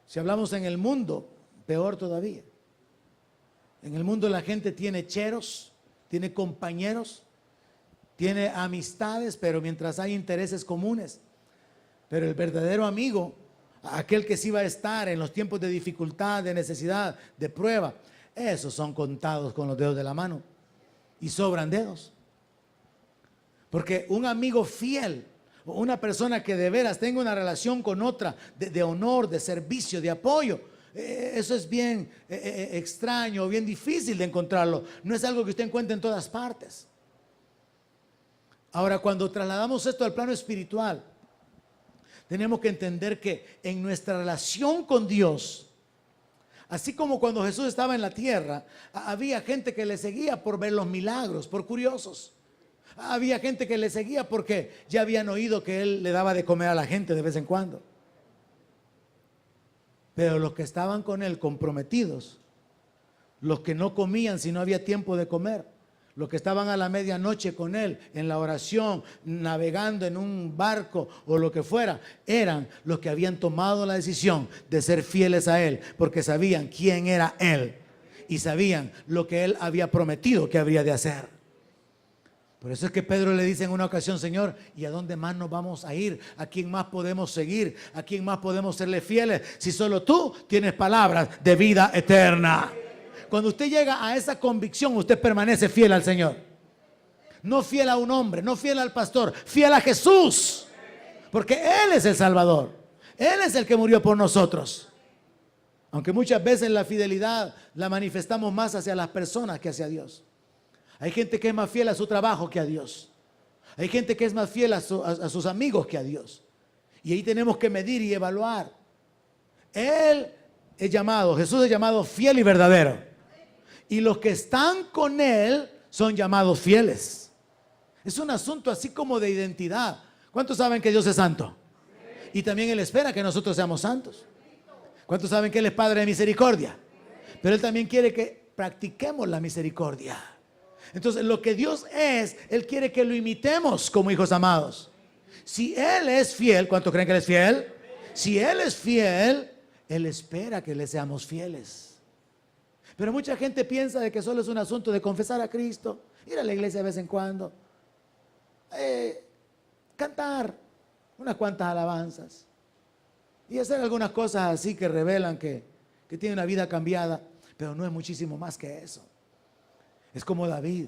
Si hablamos en el mundo, peor todavía. En el mundo la gente tiene cheros, tiene compañeros, tiene amistades, pero mientras hay intereses comunes. Pero el verdadero amigo, aquel que sí va a estar en los tiempos de dificultad, de necesidad, de prueba, esos son contados con los dedos de la mano. Y sobran dedos. Porque un amigo fiel, una persona que de veras tenga una relación con otra, de honor, de servicio, de apoyo, eso es bien extraño, bien difícil de encontrarlo. No es algo que usted encuentre en todas partes. Ahora, cuando trasladamos esto al plano espiritual, tenemos que entender que en nuestra relación con Dios, así como cuando Jesús estaba en la tierra, había gente que le seguía por ver los milagros, por curiosos. Había gente que le seguía porque ya habían oído que Él le daba de comer a la gente de vez en cuando. Pero los que estaban con Él comprometidos, los que no comían si no había tiempo de comer, los que estaban a la medianoche con Él en la oración, navegando en un barco o lo que fuera, eran los que habían tomado la decisión de ser fieles a Él, porque sabían quién era Él y sabían lo que Él había prometido que habría de hacer. Por eso es que Pedro le dice en una ocasión: Señor, ¿y a dónde más nos vamos a ir? ¿A quién más podemos seguir? ¿A quién más podemos serle fieles? Si solo tú tienes palabras de vida eterna. Cuando usted llega a esa convicción, usted permanece fiel al Señor. No fiel a un hombre, no fiel al pastor, fiel a Jesús. Porque Él es el Salvador. Él es el que murió por nosotros. Aunque muchas veces la fidelidad la manifestamos más hacia las personas que hacia Dios. Hay gente que es más fiel a su trabajo que a Dios. Hay gente que es más fiel a sus amigos que a Dios. Y ahí tenemos que medir y evaluar. Él es llamado, Jesús es llamado fiel y verdadero. Y los que están con Él son llamados fieles. Es un asunto así como de identidad. ¿Cuántos saben que Dios es santo? Y también Él espera que nosotros seamos santos. ¿Cuántos saben que Él es Padre de misericordia? Pero Él también quiere que practiquemos la misericordia. Entonces, lo que Dios es, Él quiere que lo imitemos como hijos amados. Si Él es fiel, ¿cuántos creen que Él es fiel? Si Él es fiel, Él espera que le seamos fieles. Pero mucha gente piensa de que solo es un asunto de confesar a Cristo, ir a la iglesia de vez en cuando, cantar unas cuantas alabanzas y hacer algunas cosas así que revelan que tiene una vida cambiada, pero no es muchísimo más que eso. Es como David,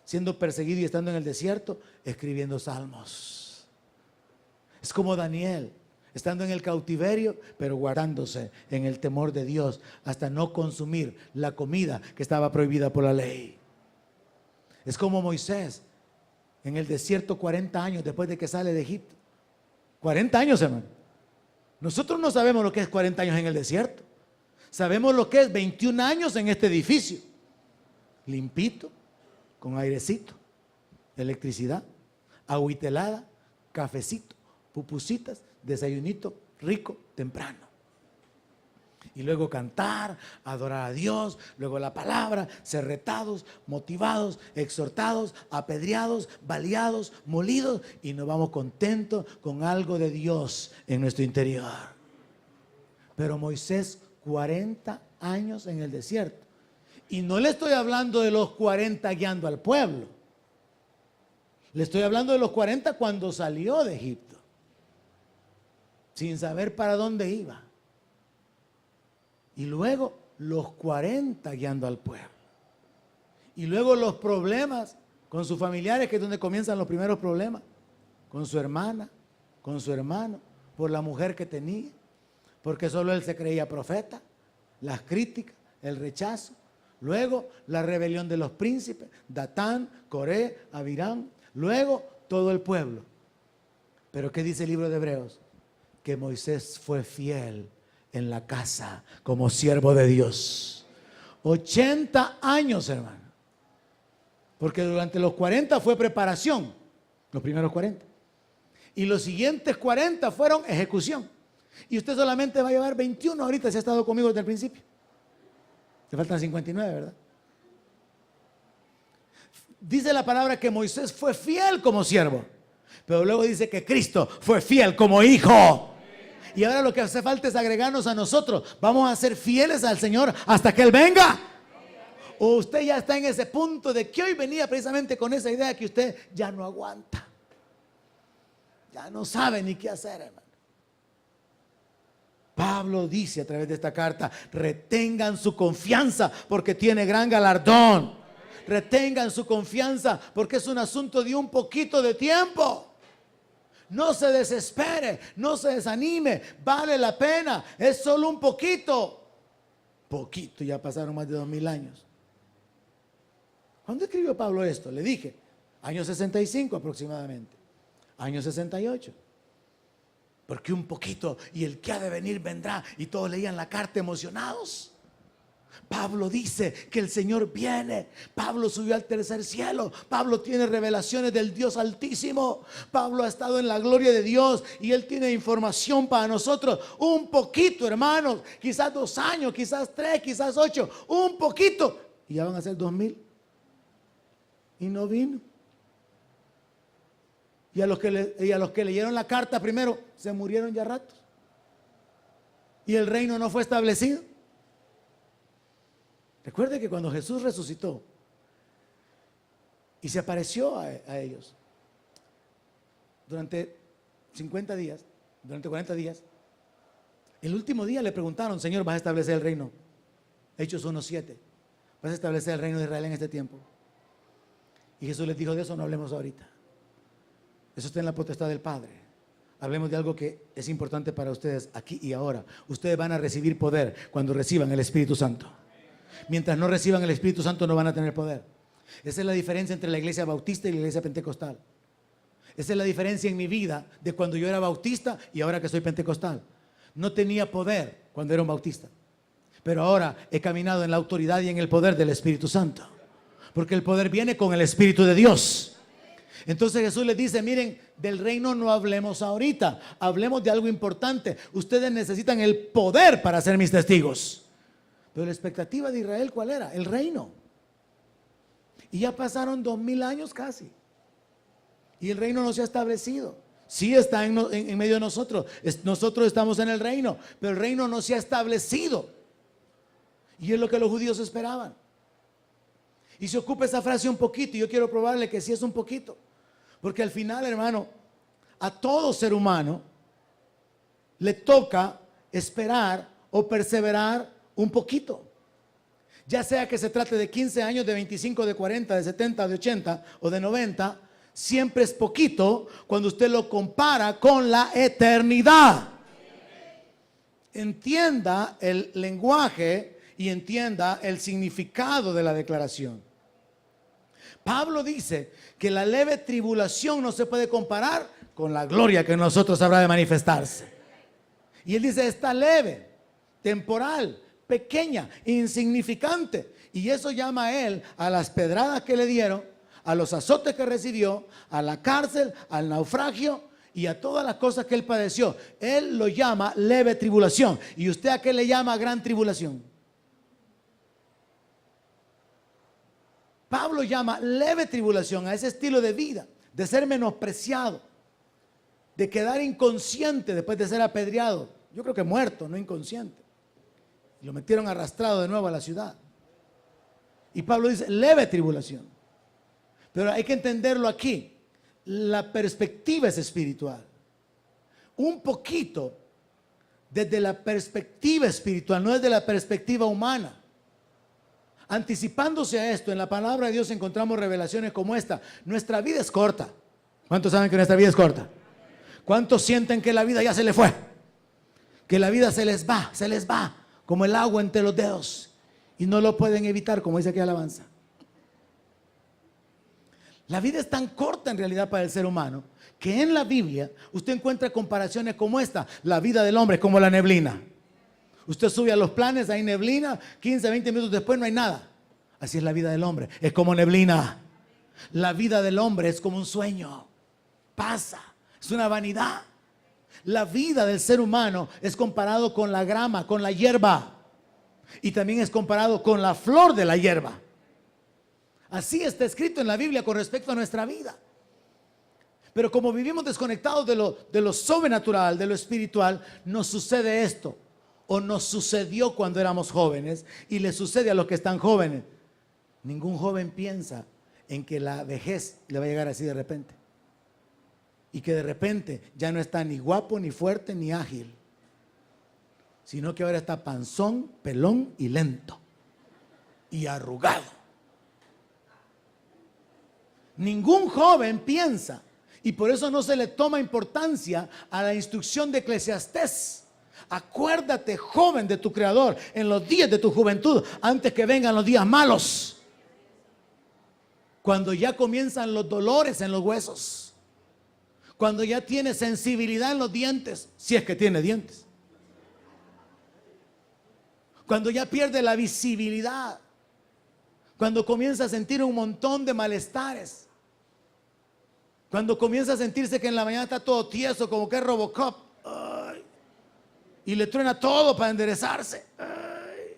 siendo perseguido y estando en el desierto, escribiendo salmos. Es como Daniel, estando en el cautiverio, pero guardándose en el temor de Dios hasta no consumir la comida que estaba prohibida por la ley. Es como Moisés, en el desierto 40 años después de que sale de Egipto. 40 años, hermano. Nosotros no sabemos lo que es 40 años en el desierto. Sabemos lo que es 21 años en este edificio. Limpito, con airecito, electricidad, agüita helada, cafecito, pupusitas, desayunito rico, temprano. Y luego cantar, adorar a Dios, luego la palabra, ser retados, motivados, exhortados, apedreados, baleados, molidos, y nos vamos contentos con algo de Dios en nuestro interior. Pero Moisés, 40 años en el desierto. Y no le estoy hablando de los 40 guiando al pueblo. Le estoy hablando de los 40 cuando salió de Egipto, sin saber para dónde iba. Y luego los 40 guiando al pueblo. Y luego los problemas con sus familiares, que es donde comienzan los primeros problemas. Con su hermana, con su hermano, por la mujer que tenía, porque solo él se creía profeta. Las críticas, el rechazo. Luego la rebelión de los príncipes, Datán, Coré, Abiram. Luego todo el pueblo. Pero ¿qué dice el libro de Hebreos? que Moisés fue fiel en la casa como siervo de Dios. 80 años, hermano. Porque durante los 40 fue preparación, los primeros 40. Y los siguientes 40 fueron ejecución. Y usted solamente va a llevar 21 ahorita si ha estado conmigo desde el principio. Le faltan 59, ¿verdad? Dice la palabra que Moisés fue fiel como siervo, pero luego dice que Cristo fue fiel como hijo. Y ahora lo que hace falta es agregarnos a nosotros. Vamos a ser fieles al Señor hasta que Él venga. O usted ya está en ese punto de que hoy venía precisamente con esa idea que usted ya no aguanta. Ya no sabe ni qué hacer, hermano. Pablo dice a través de esta carta: retengan su confianza porque tiene gran galardón. Retengan su confianza porque es un asunto de un poquito de tiempo. No se desespere, no se desanime, vale la pena, es solo un poquito. Poquito, ya pasaron más de 2000 años. ¿Cuándo escribió Pablo esto? Le dije, año 65 aproximadamente, año 68. Porque un poquito y el que ha de venir vendrá. Y todos leían la carta emocionados. Pablo dice que el Señor viene. Pablo subió al tercer cielo. Pablo tiene revelaciones del Dios Altísimo. Pablo ha estado en la gloria de Dios y él tiene información para nosotros. Un poquito, hermanos. Quizás 2 años, quizás 3, quizás 8. Un poquito. Y ya van a ser 2000. Y no vino. Y a los que leyeron la carta primero se murieron ya ratos. Y el reino no fue establecido. Recuerde que cuando Jesús resucitó y se apareció a ellos durante 50 días, durante 40 días, el último día le preguntaron: Señor, ¿vas a establecer el reino? Hechos 1:7. ¿Vas a establecer el reino de Israel en este tiempo? Y Jesús les dijo: de eso no hablemos ahorita. Eso está en la potestad del Padre. Hablemos de algo que es importante para ustedes aquí y ahora. Ustedes van a recibir poder cuando reciban el Espíritu Santo. Mientras no reciban el Espíritu Santo no van a tener poder. Esa es la diferencia entre la iglesia bautista y la iglesia pentecostal. Esa es la diferencia en mi vida de cuando yo era bautista y ahora que soy pentecostal. No tenía poder cuando era un bautista, pero ahora he caminado en la autoridad y en el poder del Espíritu Santo, porque el poder viene con el Espíritu de Dios. Entonces Jesús les dice: miren, del reino no hablemos ahorita, hablemos de algo importante. Ustedes necesitan el poder para ser mis testigos. Pero la expectativa de Israel, ¿cuál era? El reino. Y ya pasaron 2000 años casi. Y el reino no se ha establecido. Sí está en medio de nosotros. Nosotros estamos en el reino, pero el reino no se ha establecido. Y es lo que los judíos esperaban. Y se ocupa esa frase un poquito. Y yo quiero probarle que sí es un poquito. Porque al final, hermano, a todo ser humano le toca esperar o perseverar un poquito. Ya sea que se trate de 15 años, de 25, de 40, de 70, de 80 o de 90, siempre es poquito cuando usted lo compara con la eternidad. Entienda el lenguaje y entienda el significado de la declaración. Pablo dice que la leve tribulación no se puede comparar con la gloria que en nosotros habrá de manifestarse. Y él dice: está leve, temporal, pequeña, insignificante. Y eso llama a él a las pedradas que le dieron, a los azotes que recibió, a la cárcel, al naufragio y a todas las cosas que él padeció. Él lo llama leve tribulación. ¿Y usted a qué le llama gran tribulación? Pablo llama leve tribulación a ese estilo de vida, de ser menospreciado, de quedar inconsciente después de ser apedreado. Yo creo que muerto, no inconsciente. Lo metieron arrastrado de nuevo a la ciudad. Y Pablo dice leve tribulación. Pero hay que entenderlo aquí. La perspectiva es espiritual. Un poquito desde la perspectiva espiritual, no desde la perspectiva humana. Anticipándose a esto, en la palabra de Dios encontramos revelaciones como esta. Nuestra vida es corta. ¿Cuántos saben que nuestra vida es corta? ¿Cuántos sienten que la vida ya se les fue? Que la vida se les va como el agua entre los dedos y no lo pueden evitar, como dice aquí alabanza. La vida es tan corta en realidad para el ser humano que en la Biblia usted encuentra comparaciones como esta. La vida del hombre es como la neblina. Usted sube a los planes, hay neblina, 15, 20 minutos después no hay nada. Así es la vida del hombre, es como neblina. La vida del hombre es como un sueño, pasa, es una vanidad. La vida del ser humano es comparado con la grama, con la hierba, y también es comparado con la flor de la hierba. Así está escrito en la Biblia con respecto a nuestra vida. Pero como vivimos desconectados de lo sobrenatural, de lo espiritual, nos sucede esto. O nos sucedió cuando éramos jóvenes y le sucede a los que están jóvenes. Ningún joven piensa en que la vejez le va a llegar así de repente. Y que de repente ya no está ni guapo, ni fuerte, ni ágil. Sino que ahora está panzón, pelón y lento. Y arrugado. Ningún joven piensa. Y por eso no se le toma importancia a la instrucción de Eclesiastés. Acuérdate, joven, de tu Creador en los días de tu juventud, antes que vengan los días malos. Cuando ya comienzan los dolores en los huesos. Cuando ya tiene sensibilidad en los dientes, si es que tiene dientes. Cuando ya pierde la visibilidad. Cuando comienza a sentir un montón de malestares. Cuando comienza a sentirse que en la mañana está todo tieso, como que es Robocop. Ay, y le truena todo para enderezarse. Ay.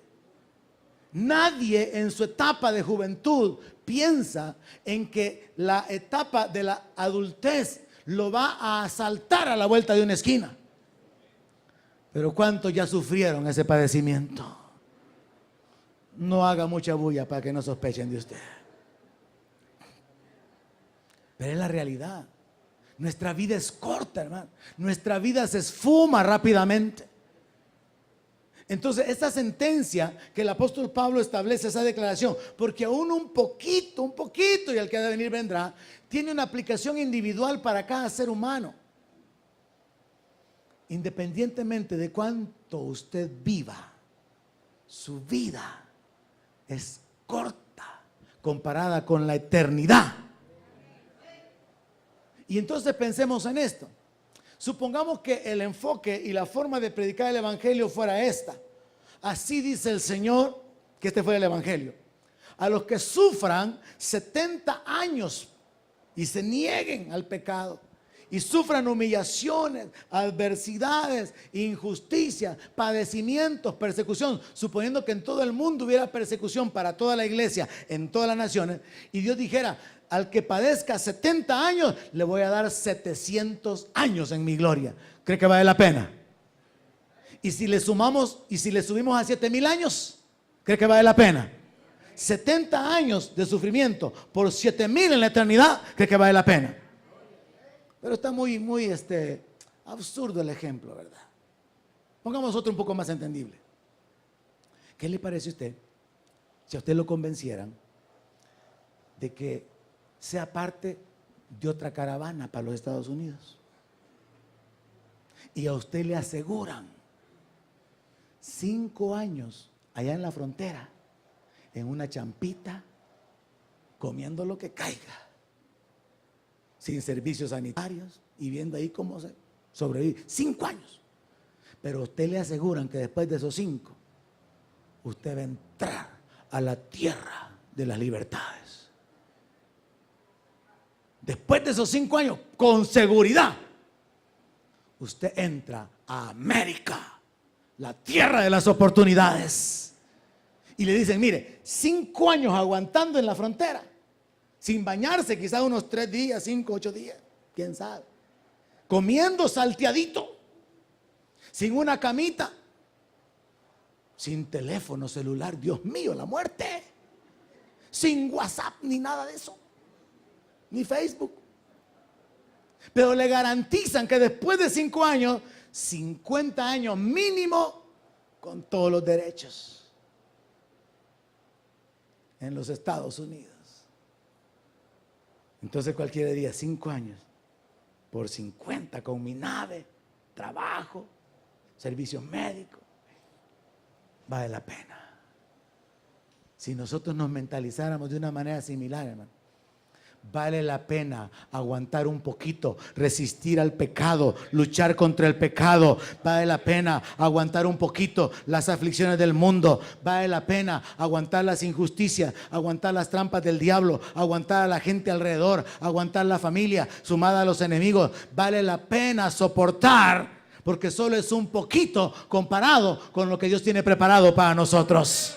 Nadie en su etapa de juventud piensa en que la etapa de la adultez lo va a asaltar a la vuelta de una esquina. Pero ¿cuántos ya sufrieron ese padecimiento? No haga mucha bulla para que no sospechen de usted. Pero es la realidad. Nuestra vida es corta, hermano. Nuestra vida se esfuma rápidamente. Entonces, esta sentencia que el apóstol Pablo establece, esa declaración, porque aún un poquito, y el que ha de venir vendrá, tiene una aplicación individual para cada ser humano. Independientemente de cuánto usted viva, su vida es corta comparada con la eternidad. Y entonces pensemos en esto. Supongamos que el enfoque y la forma de predicar el evangelio fuera esta. Así dice el Señor, que este fuera el evangelio. A los que sufran 70 años y se nieguen al pecado y sufran humillaciones, adversidades, injusticias, padecimientos, persecución, suponiendo que en todo el mundo hubiera persecución para toda la iglesia, en todas las naciones, y Dios dijera: al que padezca 70 años, le voy a dar 700 años en mi gloria. ¿Cree que vale la pena? Y si le sumamos, y si le subimos a 7,000 años, ¿cree que vale la pena? 70 años de sufrimiento por 7,000 en la eternidad, ¿cree que vale la pena? Pero está muy absurdo el ejemplo, ¿verdad? Pongamos otro un poco más entendible. ¿Qué le parece a usted si a usted lo convencieran de que sea parte de otra caravana para los Estados Unidos? Y a usted le aseguran 5 años allá en la frontera, en una champita, comiendo lo que caiga, sin servicios sanitarios y viendo ahí cómo se sobrevive. 5 años. Pero a usted le aseguran que después de esos 5, usted va a entrar a la tierra de las libertades. Después de esos 5 años, con seguridad, usted entra a América, la tierra de las oportunidades. Y le dicen: mire, 5 años aguantando en la frontera, sin bañarse, quizás unos 3 días, 5, 8 días, quién sabe, comiendo salteadito, sin una camita, sin teléfono celular, Dios mío, la muerte, sin WhatsApp ni nada de eso, ni Facebook. Pero le garantizan que después de 5 años, 50 años mínimo, con todos los derechos en los Estados Unidos. Entonces cualquiera diría: 5 años por 50 con mi nave, trabajo, servicios médicos, vale la pena. Si nosotros nos mentalizáramos de una manera similar, hermano, Vale la pena aguantar un poquito, resistir al pecado, luchar contra el pecado. Vale la pena aguantar un poquito las aflicciones del mundo. Vale la pena aguantar las injusticias, aguantar las trampas del diablo, aguantar a la gente alrededor, aguantar la familia sumada a los enemigos. Vale la pena soportar, porque solo es un poquito comparado con lo que Dios tiene preparado para nosotros.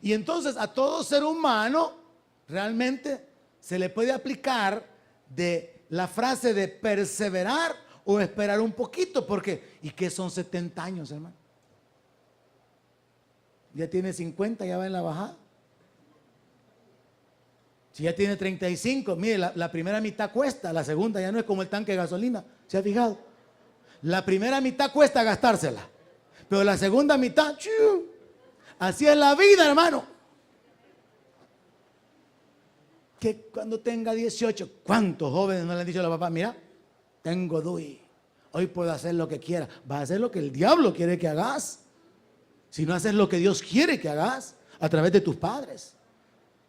Y entonces a todo ser humano realmente se le puede aplicar de la frase de perseverar o esperar un poquito, porque ¿y qué son 70 años, hermano? Ya tiene 50, ya va en la bajada. Si ya tiene 35, mire, la primera mitad cuesta, la segunda ya no es como el tanque de gasolina, ¿se ha fijado? La primera mitad cuesta gastársela, pero la segunda mitad, así es la vida, hermano. Que cuando tenga 18, ¿cuántos jóvenes no le han dicho a la papá? Mira, tengo DUI, hoy puedo hacer lo que quiera. Vas a hacer lo que el diablo quiere que hagas, si no haces lo que Dios quiere que hagas a través de tus padres.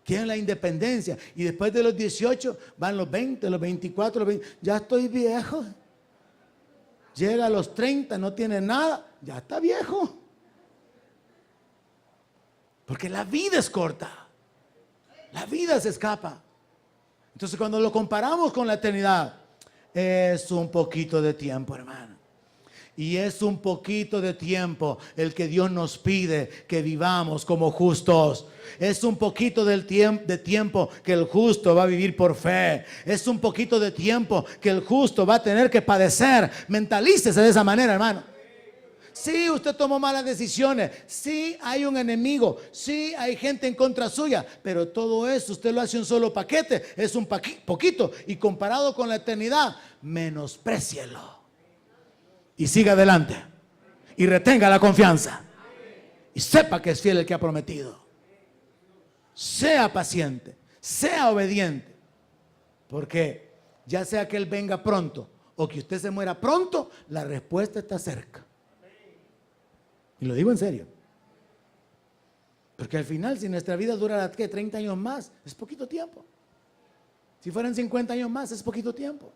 Quieren la independencia, y después de los 18 van los 20, los 24, los 20. Ya estoy viejo. Llega a los 30, no tiene nada, ya está viejo. Porque la vida es corta. La vida se escapa. Entonces cuando lo comparamos con la eternidad, es un poquito de tiempo, hermano. Y es un poquito de tiempo el que Dios nos pide que vivamos como justos. Es un poquito de tiempo que el justo va a vivir por fe. Es un poquito de tiempo que el justo va a tener que padecer. Mentalícese de esa manera, hermano. Sí, usted tomó malas decisiones, sí hay un enemigo, sí hay gente en contra suya, pero todo eso usted lo hace un solo paquete, es un poquito, y comparado con la eternidad, menosprécielo y siga adelante y retenga la confianza y sepa que es fiel el que ha prometido. Sea paciente, sea obediente, porque ya sea que Él venga pronto o que usted se muera pronto, la respuesta está cerca. Y lo digo en serio. Porque al final, si nuestra vida dura, ¿qué? 30 años más, es poquito tiempo. Si fueran 50 años más, es poquito tiempo.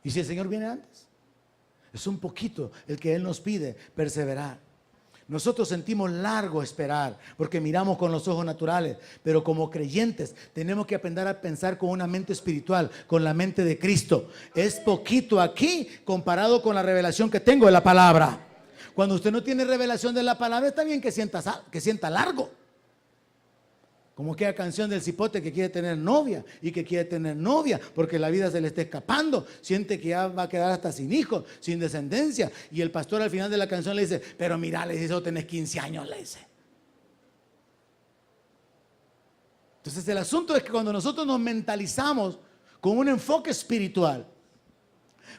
Y si el Señor viene antes, es un poquito el que Él nos pide perseverar. Nosotros sentimos largo esperar porque miramos con los ojos naturales, pero como creyentes tenemos que aprender a pensar con una mente espiritual, con la mente de Cristo. Es poquito aquí comparado con la revelación que tengo de la palabra. Cuando usted no tiene revelación de la palabra, está bien que sienta largo. Como aquella canción del cipote que quiere tener novia y que quiere tener novia porque la vida se le está escapando. Siente que ya va a quedar hasta sin hijos, sin descendencia. Y el pastor al final de la canción le dice, pero mira, le dice, tenés 15 años, le dice. Entonces el asunto es que cuando nosotros nos mentalizamos con un enfoque espiritual,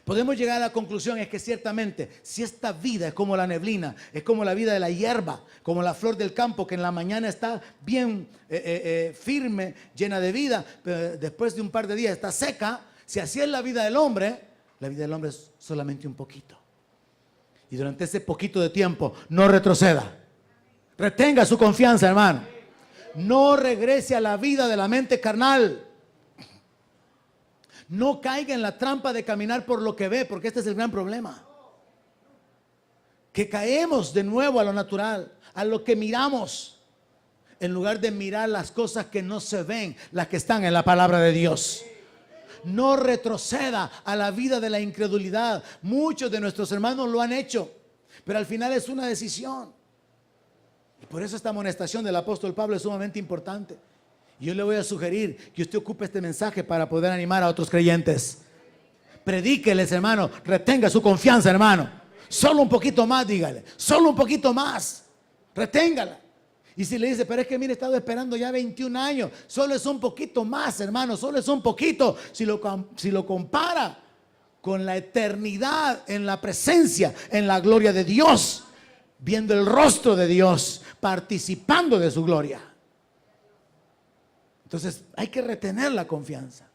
podemos llegar a la conclusión es que ciertamente si esta vida es como la neblina, es como la vida de la hierba, como la flor del campo que en la mañana está bien firme, llena de vida, pero después de un par de días está seca. Si así es la vida del hombre es solamente un poquito. Y durante ese poquito de tiempo no retroceda. Retenga su confianza, hermano. No regrese a la vida de la mente carnal. No caiga en la trampa de caminar por lo que ve, porque este es el gran problema. Que caemos de nuevo a lo natural, a lo que miramos, en lugar de mirar las cosas que no se ven, las que están en la palabra de Dios. No retroceda a la vida de la incredulidad. Muchos de nuestros hermanos lo han hecho, pero al final es una decisión. Y por eso esta amonestación del apóstol Pablo es sumamente importante. Yo le voy a sugerir que usted ocupe este mensaje para poder animar a otros creyentes. Predíqueles, hermano, retenga su confianza, hermano. Solo un poquito más, dígale, solo un poquito más, reténgala. Y si le dice, pero es que mire, he estado esperando ya 21 años, solo es un poquito más, hermano, solo es un poquito. Si lo compara con la eternidad en la presencia, en la gloria de Dios, viendo el rostro de Dios, participando de su gloria. Entonces hay que retener la confianza,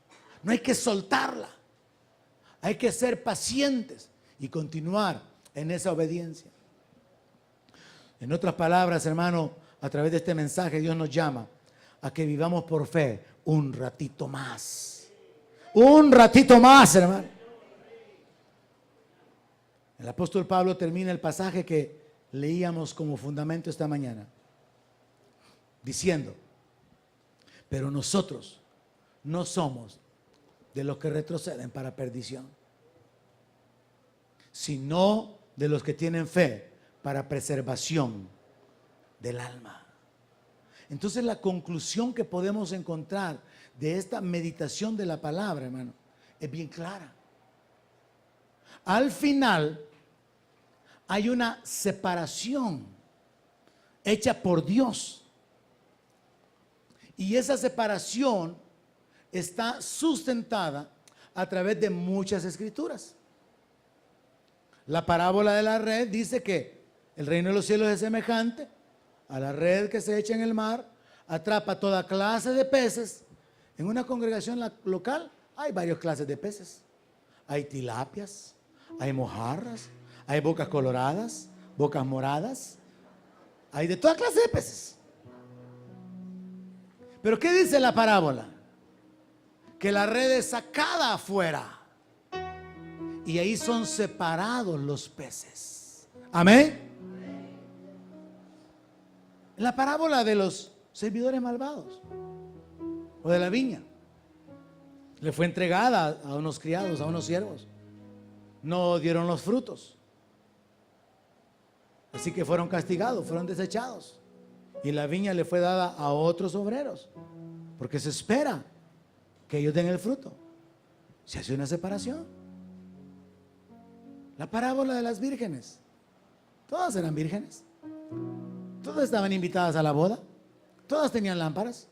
no hay que soltarla, hay que ser pacientes y continuar en esa obediencia. En otras palabras, hermano, a través de este mensaje Dios nos llama a que vivamos por fe un ratito más. Un ratito más, hermano. El apóstol Pablo termina el pasaje que leíamos como fundamento esta mañana, diciendo: pero nosotros no somos de los que retroceden para perdición, sino de los que tienen fe para preservación del alma. Entonces la conclusión que podemos encontrar de esta meditación de la palabra, hermano, es bien clara. Al final hay una separación hecha por Dios. Y esa separación está sustentada a través de muchas escrituras. La parábola de la red dice que el reino de los cielos es semejante a la red que se echa en el mar, atrapa toda clase de peces. En una congregación local hay varias clases de peces. Hay tilapias, hay mojarras, hay bocas coloradas, bocas moradas, hay de toda clase de peces. Pero ¿qué dice la parábola? Que la red es sacada afuera y ahí son separados los peces. Amén. La parábola de los servidores malvados o de la viña, le fue entregada a unos criados, a unos siervos. No dieron los frutos, así que fueron castigados, fueron desechados. Y la viña le fue dada a otros obreros, porque se espera que ellos den el fruto. Se hace una separación. La parábola de las vírgenes, todas eran vírgenes, todas estaban invitadas a la boda, todas tenían lámparas,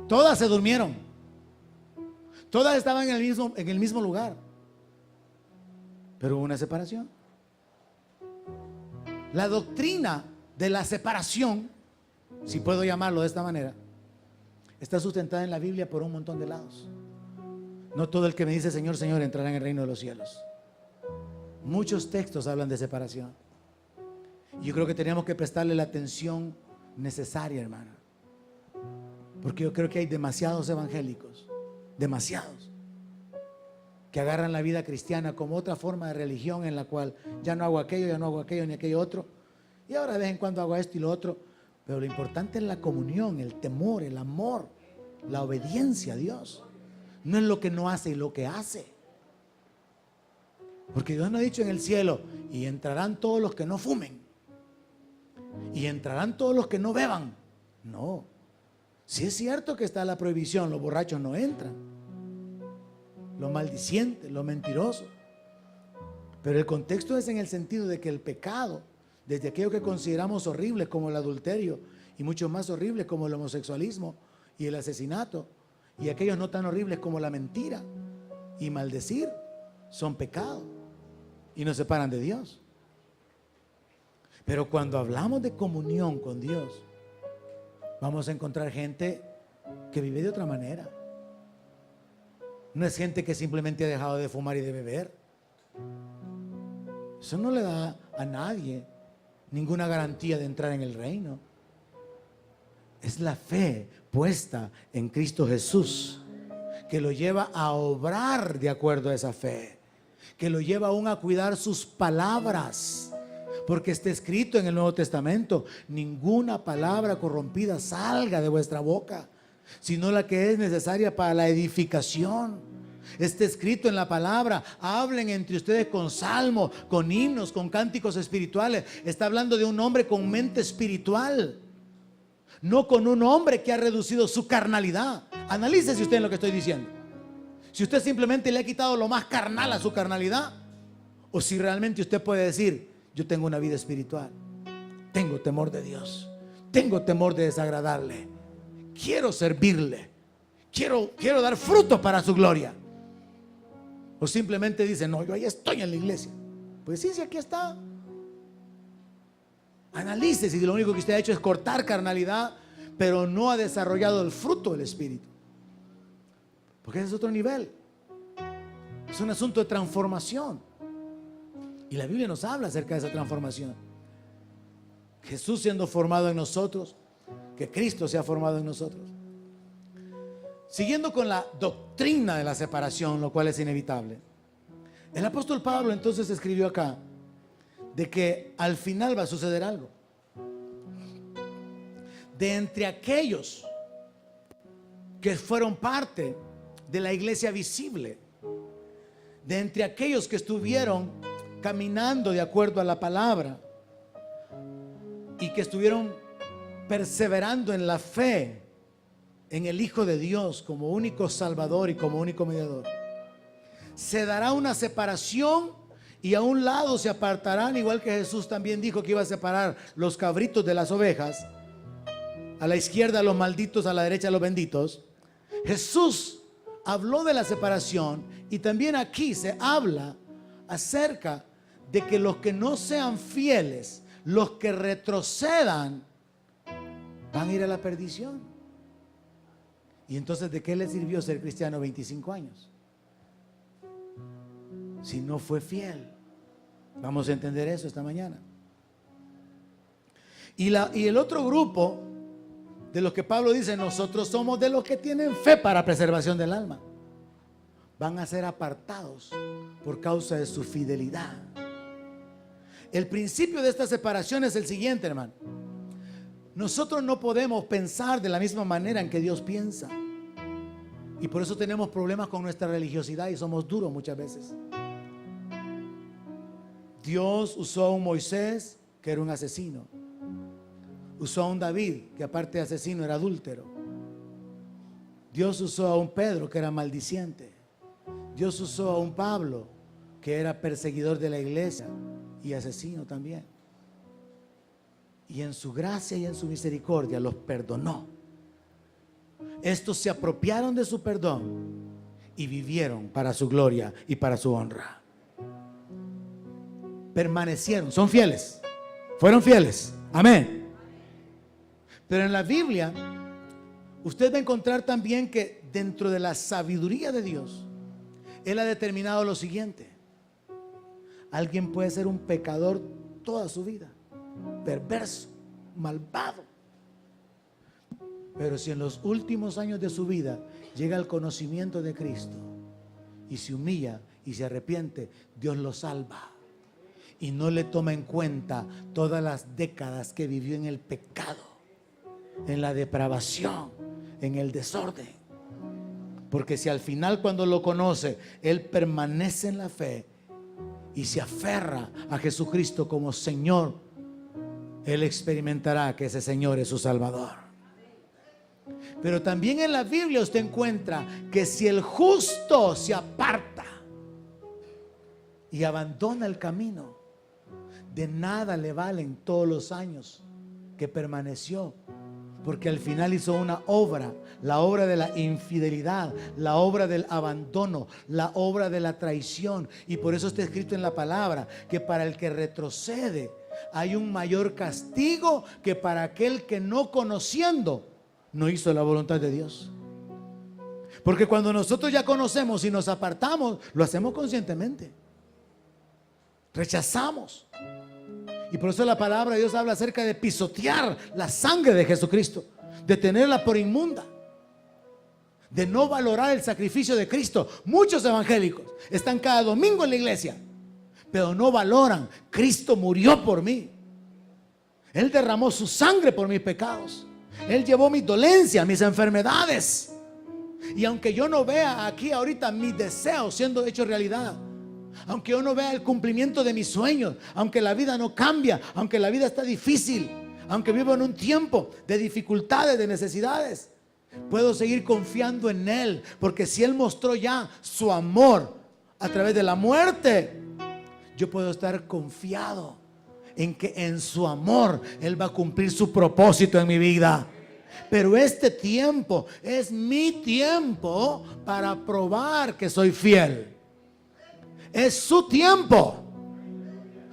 todas se durmieron, todas estaban en el mismo lugar, pero hubo una separación. La doctrina de la separación, si puedo llamarlo de esta manera, está sustentada en la Biblia por un montón de lados. No todo el que me dice Señor, Señor entrará en el reino de los cielos. Muchos textos hablan de separación. Yo creo que tenemos que prestarle la atención necesaria, hermana, porque yo creo que hay demasiados evangélicos, demasiados, que agarran la vida cristiana como otra forma de religión en la cual ya no hago aquello, ya no hago aquello ni aquello otro, y ahora de vez en cuando hago esto y lo otro. Pero lo importante es la comunión, el temor, el amor, la obediencia a Dios. No es lo que no hace y lo que hace. Porque Dios no ha dicho en el cielo: y entrarán todos los que no fumen, y entrarán todos los que no beban. No. Sí es cierto que está la prohibición, los borrachos no entran, los maldicientes, los mentirosos. Pero el contexto es en el sentido de que el pecado, desde aquello que consideramos horribles como el adulterio, y mucho más horribles como el homosexualismo y el asesinato, y aquellos no tan horribles como la mentira y maldecir, son pecados y nos separan de Dios. Pero cuando hablamos de comunión con Dios, vamos a encontrar gente que vive de otra manera. No es gente que simplemente ha dejado de fumar y de beber. Eso no le da a nadie ninguna garantía de entrar en el reino. Es la fe puesta en Cristo Jesús que lo lleva a obrar de acuerdo a esa fe, que lo lleva aún a cuidar sus palabras, porque está escrito en el Nuevo Testamento: ninguna palabra corrompida salga de vuestra boca, sino la que es necesaria para la edificación. Está escrito en la palabra: hablen entre ustedes con salmos, con himnos, con cánticos espirituales. Está hablando de un hombre con mente espiritual, no con un hombre que ha reducido su carnalidad. Analícese usted en lo que estoy diciendo. Si usted simplemente le ha quitado lo más carnal a su carnalidad, o si realmente usted puede decir: yo tengo una vida espiritual, tengo temor de Dios, tengo temor de desagradarle, quiero servirle, quiero dar fruto para su gloria. O simplemente dice: no, yo ahí estoy en la iglesia. Pues sí, sí, aquí está. Analice si lo único que usted ha hecho es cortar carnalidad, pero no ha desarrollado el fruto del Espíritu. Porque ese es otro nivel. Es un asunto de transformación. Y la Biblia nos habla acerca de esa transformación. Jesús siendo formado en nosotros, que Cristo sea formado en nosotros. Siguiendo con la doctrina de la separación, lo cual es inevitable, el apóstol Pablo entonces escribió acá de que al final va a suceder algo. De entre aquellos que fueron parte de la iglesia visible, de entre aquellos que estuvieron caminando de acuerdo a la palabra y que estuvieron perseverando en la fe en el Hijo de Dios como único Salvador y como único mediador, se dará una separación y a un lado se apartarán, igual que Jesús también dijo que iba a separar los cabritos de las ovejas, a la izquierda los malditos, a la derecha los benditos. Jesús habló de la separación y también aquí se habla acerca de que los que no sean fieles, los que retrocedan, van a ir a la perdición. Y entonces, ¿de qué le sirvió ser cristiano 25 años? Si no fue fiel. Vamos a entender eso esta mañana. Y el otro grupo de los que Pablo dice, nosotros somos de los que tienen fe para preservación del alma, van a ser apartados por causa de su fidelidad. El principio de esta separación es el siguiente, hermano. Nosotros no podemos pensar de la misma manera en que Dios piensa. Y por eso tenemos problemas con nuestra religiosidad y somos duros muchas veces. Dios usó a un Moisés que era un asesino. Usó a un David que aparte de asesino era adúltero. Dios usó a un Pedro que era maldiciente. Dios usó a un Pablo que era perseguidor de la iglesia y asesino también. Y en su gracia y en su misericordia los perdonó. Estos se apropiaron de su perdón y vivieron para su gloria y para su honra. Permanecieron, son fieles, fueron fieles, amén. Pero en la Biblia usted va a encontrar también que dentro de la sabiduría de Dios, Él ha determinado lo siguiente: alguien puede ser un pecador toda su vida, perverso, malvado, pero si en los últimos años de su vida llega al conocimiento de Cristo y se humilla y se arrepiente, Dios lo salva y no le toma en cuenta todas las décadas que vivió en el pecado, en la depravación, en el desorden. Porque si al final, cuando lo conoce, él permanece en la fe y se aferra a Jesucristo como Señor, él experimentará que ese Señor es su Salvador. Pero también en la Biblia usted encuentra que si el justo se aparta y abandona el camino, de nada le valen todos los años que permaneció, porque al final hizo una obra, la obra de la infidelidad, la obra del abandono, la obra de la traición. Y por eso está escrito en la palabra que para el que retrocede hay un mayor castigo que para aquel que no conociendo no hizo la voluntad de Dios. Porque cuando nosotros ya conocemos y nos apartamos, lo hacemos conscientemente, rechazamos. Y por eso la palabra de Dios habla acerca de pisotear la sangre de Jesucristo, de tenerla por inmunda, de no valorar el sacrificio de Cristo. Muchos evangélicos están cada domingo en la iglesia, pero no valoran: Cristo murió por mí, Él derramó su sangre por mis pecados, Él llevó mis dolencias, mis enfermedades. Y aunque yo no vea aquí ahorita mis deseos siendo hechos realidad, aunque yo no vea el cumplimiento de mis sueños, aunque la vida no cambia, aunque la vida está difícil, aunque vivo en un tiempo de dificultades, de necesidades, puedo seguir confiando en Él, porque si Él mostró ya su amor a través de la muerte, yo puedo estar confiado en que en su amor Él va a cumplir su propósito en mi vida. Pero este tiempo es mi tiempo para probar que soy fiel. Es su tiempo,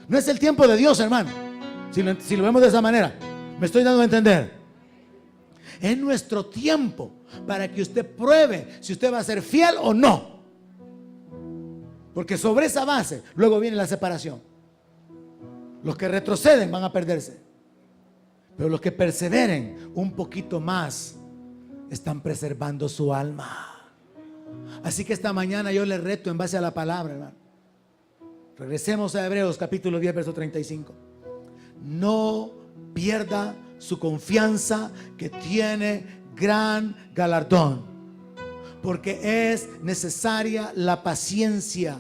no es el tiempo de Dios, hermano. Si lo vemos de esa manera, me estoy dando a entender. Es nuestro tiempo para que usted pruebe si usted va a ser fiel o no. Porque sobre esa base luego viene la separación. Los que retroceden van a perderse, pero los que perseveren un poquito más están preservando su alma. Así que esta mañana yo les reto en base a la palabra, hermano. Regresemos a Hebreos capítulo 10, verso 35. No pierda su confianza, que tiene gran galardón, porque es necesaria la paciencia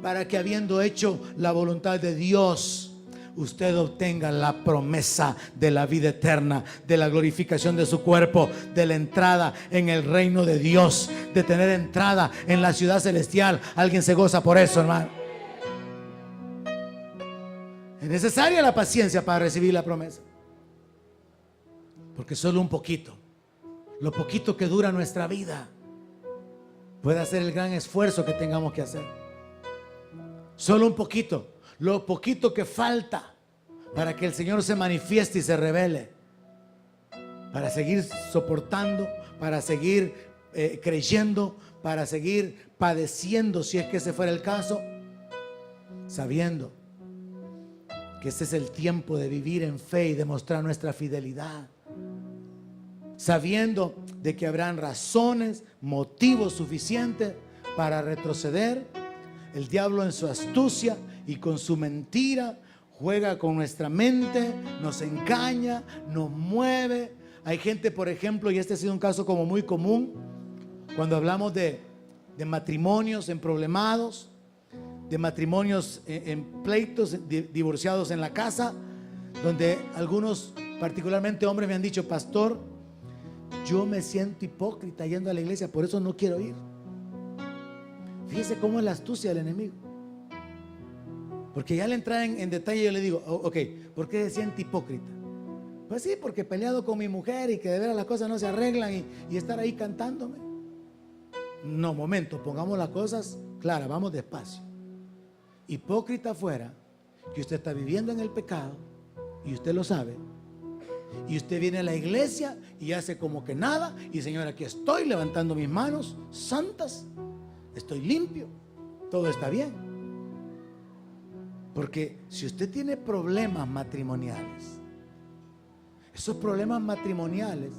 para que, habiendo hecho la voluntad de Dios, usted obtenga la promesa de la vida eterna, de la glorificación de su cuerpo, de la entrada en el reino de Dios, de tener entrada en la ciudad celestial. Alguien se goza por eso, hermano. Es necesaria la paciencia para recibir la promesa, porque solo un poquito, lo poquito que dura nuestra vida, puede hacer el gran esfuerzo que tengamos que hacer. Solo un poquito, lo poquito que falta para que el Señor se manifieste y se revele, para seguir soportando, para seguir creyendo, para seguir padeciendo, si es que ese fuera el caso, sabiendo que este es el tiempo de vivir en fe y demostrar nuestra fidelidad, sabiendo de que habrán razones, motivos suficientes para retroceder. El diablo, en su astucia y con su mentira, juega con nuestra mente, nos engaña, nos mueve. Hay gente, por ejemplo, y este ha sido un caso como muy común, cuando hablamos de matrimonios emproblemados, de matrimonios en pleitos, divorciados en la casa, donde algunos, particularmente hombres, me han dicho: pastor, yo me siento hipócrita yendo a la iglesia, por eso no quiero ir. Fíjese cómo es la astucia del enemigo, porque ya al entrar en detalle yo le digo: ok, ¿por qué se siente hipócrita? Pues sí, porque he peleado con mi mujer y que de veras las cosas no se arreglan, y estar ahí cantándome. No, momento, pongamos las cosas claras, vamos despacio. Hipócrita fuera que usted está viviendo en el pecado y usted lo sabe, y usted viene a la iglesia y hace como que nada, y Señor, aquí estoy levantando mis manos santas, estoy limpio, todo está bien. Porque si usted tiene problemas matrimoniales, esos problemas matrimoniales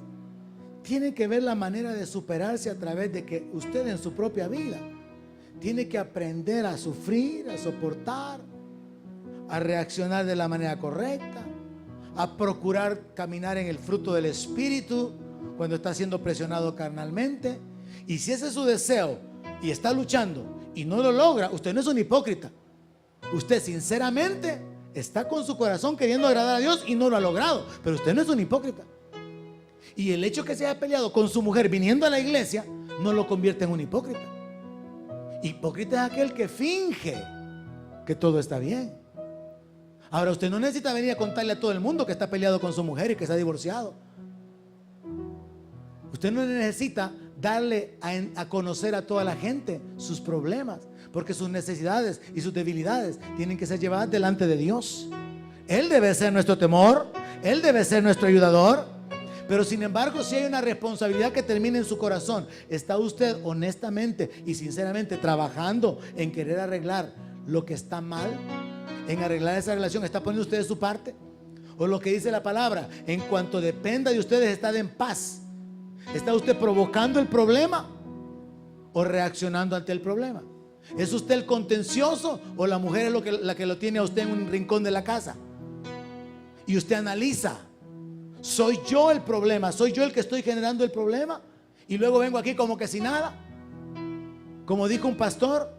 tienen que ver la manera de superarse a través de que usted en su propia vida tiene que aprender a sufrir, a soportar, a reaccionar de la manera correcta, a procurar caminar en el fruto del Espíritu cuando está siendo presionado carnalmente. Y si ese es su deseo y está luchando y no lo logra, usted no es un hipócrita. Usted sinceramente está con su corazón queriendo agradar a Dios y no lo ha logrado, pero usted no es un hipócrita. Y el hecho que se haya peleado con su mujer viniendo a la iglesia no lo convierte en un hipócrita. Hipócrita es aquel que finge que todo está bien. Ahora, usted no necesita venir a contarle a todo el mundo que está peleado con su mujer y que se ha divorciado. Usted no necesita darle a conocer a toda la gente sus problemas, porque sus necesidades y sus debilidades tienen que ser llevadas delante de Dios. Él debe ser nuestro temor, Él debe ser nuestro ayudador. Pero sin embargo, si hay una responsabilidad que termina en su corazón, ¿está usted honestamente y sinceramente trabajando en querer arreglar lo que está mal? ¿En arreglar esa relación? ¿Está poniendo usted de su parte? ¿O lo que dice la palabra: en cuanto dependa de ustedes, estad en paz? ¿Está usted provocando el problema o reaccionando ante el problema? ¿Es usted el contencioso o la mujer es la que lo tiene a usted en un rincón de la casa? Y usted analiza: ¿soy yo el problema? ¿Soy yo el que estoy generando el problema? Y luego vengo aquí como que sin nada. Como dijo un pastor,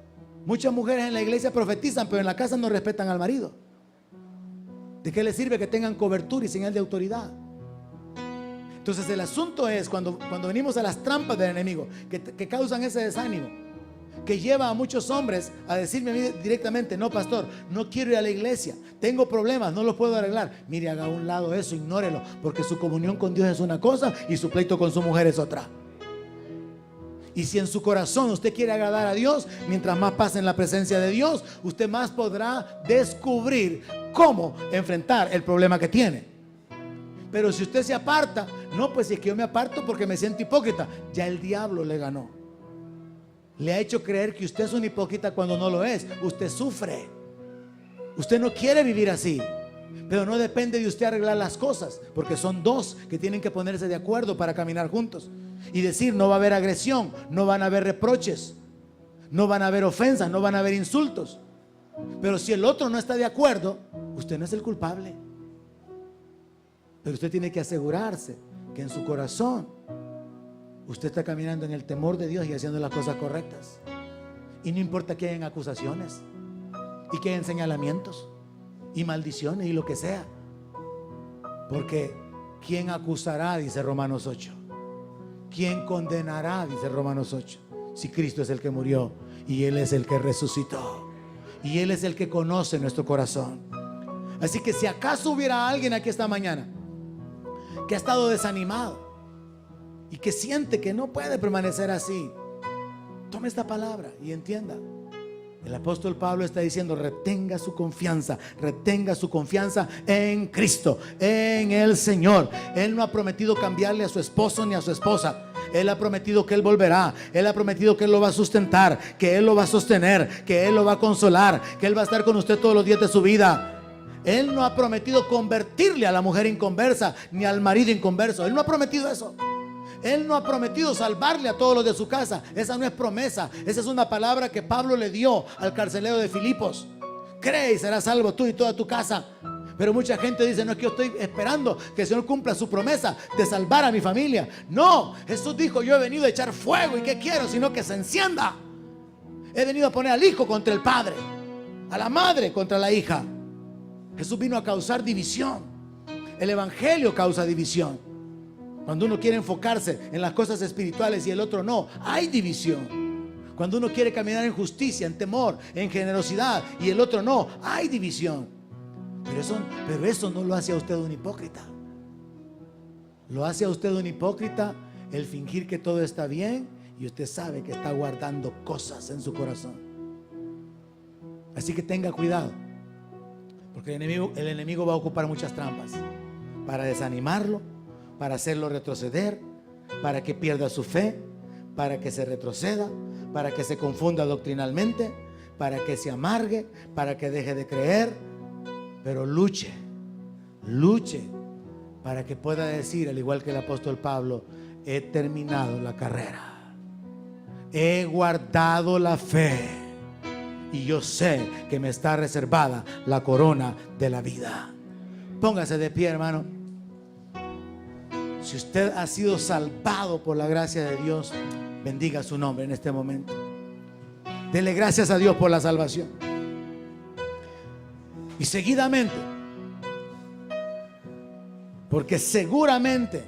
muchas mujeres en la iglesia profetizan, pero en la casa no respetan al marido. ¿De qué les sirve que tengan cobertura y señal de autoridad? Entonces el asunto es cuando venimos a las trampas del enemigo que causan ese desánimo, que lleva a muchos hombres a decirme a mí directamente: no, pastor, no quiero ir a la iglesia, tengo problemas, no los puedo arreglar. Mire, haga a un lado eso, ignórelo, porque su comunión con Dios es una cosa y su pleito con su mujer es otra. Y si en su corazón usted quiere agradar a Dios, mientras más pase en la presencia de Dios, usted más podrá descubrir cómo enfrentar el problema que tiene. Pero si usted se aparta, no, pues si es que yo me aparto porque me siento hipócrita, ya el diablo le ganó. Le ha hecho creer que usted es un hipócrita cuando no lo es. Usted sufre. Usted no quiere vivir así, Pero no depende de usted arreglar las cosas, porque son dos que tienen que ponerse de acuerdo para caminar juntos y decir: no va a haber agresión, no van a haber reproches, no van a haber ofensas, no van a haber insultos. Pero si el otro no está de acuerdo, usted no es el culpable. Pero usted tiene que asegurarse que en su corazón usted está caminando en el temor de Dios y haciendo las cosas correctas. Y no importa que hayan acusaciones y que hayan señalamientos y maldiciones y lo que sea, porque ¿quién acusará? Dice Romanos 8. ¿Quién condenará? Dice Romanos 8. Si Cristo es el que murió y Él es el que resucitó y Él es el que conoce nuestro corazón. Así que si acaso hubiera alguien aquí esta mañana que ha estado desanimado y que siente que no puede permanecer así, tome esta palabra y entienda. El apóstol Pablo está diciendo: retenga su confianza en Cristo, en el Señor. Él no ha prometido cambiarle a su esposo ni a su esposa. Él ha prometido que Él volverá. Él ha prometido que Él lo va a sustentar, que Él lo va a sostener, que Él lo va a consolar, que Él va a estar con usted todos los días de su vida. Él no ha prometido convertirle a la mujer inconversa ni al marido inconverso. Él no ha prometido eso. Él no ha prometido salvarle a todos los de su casa. Esa no es promesa. Esa es una palabra que Pablo le dio al carcelero de Filipos. Cree y serás salvo tú y toda tu casa. Pero mucha gente dice: no, es que yo estoy esperando que el Señor cumpla su promesa de salvar a mi familia. No, Jesús dijo: yo he venido a echar fuego. ¿Y qué quiero? Sino que se encienda. He venido a poner al hijo contra el padre, a la madre contra la hija. Jesús vino a causar división. El evangelio causa división. Cuando uno quiere enfocarse en las cosas espirituales y el otro no, hay división. Cuando uno quiere caminar en justicia, en temor, en generosidad y el otro no, hay división. Pero eso no lo hace a usted un hipócrita. Lo hace a usted un hipócrita el fingir que todo está bien y usted sabe que está guardando cosas en su corazón. Así que tenga cuidado, porque el enemigo va a ocupar muchas trampas para desanimarlo, para hacerlo retroceder, para que pierda su fe, para que se retroceda, para que se confunda doctrinalmente, para que se amargue, para que deje de creer. Pero luche para que pueda decir, al igual que el apóstol Pablo: he terminado la carrera, he guardado la fe y yo sé que me está reservada la corona de la vida. Póngase de pie, hermano. Si usted ha sido salvado por la gracia de Dios, bendiga su nombre en este momento. Dele gracias a Dios por la salvación. Y seguidamente, porque seguramente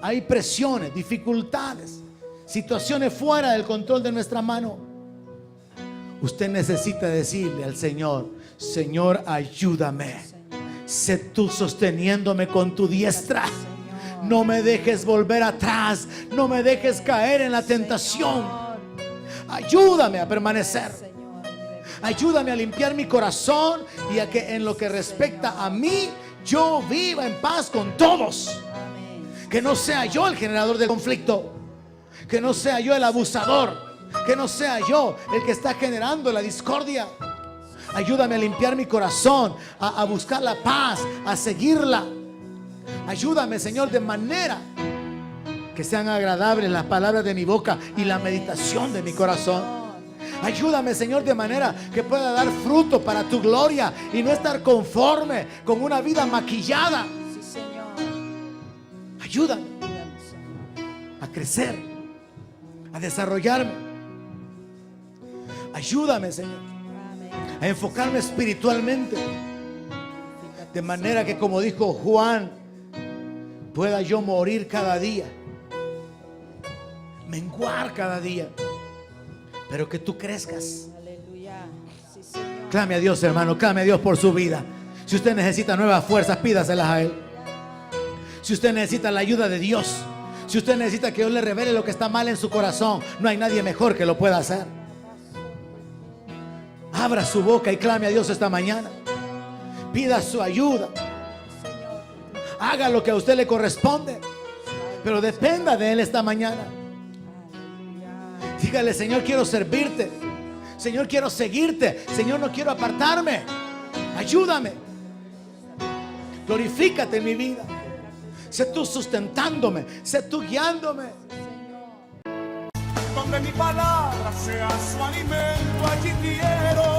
hay presiones, dificultades, situaciones fuera del control de nuestra mano, usted necesita decirle al Señor: Señor, ayúdame. Sé tú sosteniéndome con tu diestra. No me dejes volver atrás. No me dejes caer en la tentación. Ayúdame a permanecer. Ayúdame a limpiar mi corazón y a que en lo que respecta a mí, yo viva en paz con todos. Que no sea yo el generador de conflicto, que no sea yo el abusador, que no sea yo el que está generando la discordia. Ayúdame a limpiar mi corazón, a buscar la paz, a seguirla. Ayúdame, Señor, de manera que sean agradables las palabras de mi boca y la meditación de mi corazón. Ayúdame, Señor, de manera que pueda dar fruto para tu gloria y no estar conforme con una vida maquillada. Sí, Señor. Ayúdame a crecer, a desarrollarme. Ayúdame, Señor, a enfocarme espiritualmente, de manera que, como dijo Juan, pueda yo morir cada día, menguar cada día, pero que tú crezcas. Aleluya. Sí, Señor. Clame a Dios, hermano, clame a Dios por su vida. Si usted necesita nuevas fuerzas, pídaselas a Él. Si usted necesita la ayuda de Dios, si usted necesita que Dios le revele lo que está mal en su corazón, no hay nadie mejor que lo pueda hacer. Abra su boca y clame a Dios esta mañana. Pida su ayuda. Haga lo que a usted le corresponde, pero dependa de Él esta mañana. Dígale: Señor, quiero servirte. Señor, quiero seguirte. Señor, no quiero apartarme. Ayúdame. Glorifícate en mi vida. Sé tú sustentándome, sé tú guiándome. Señor. Donde mi palabra sea su alimento, allí quiero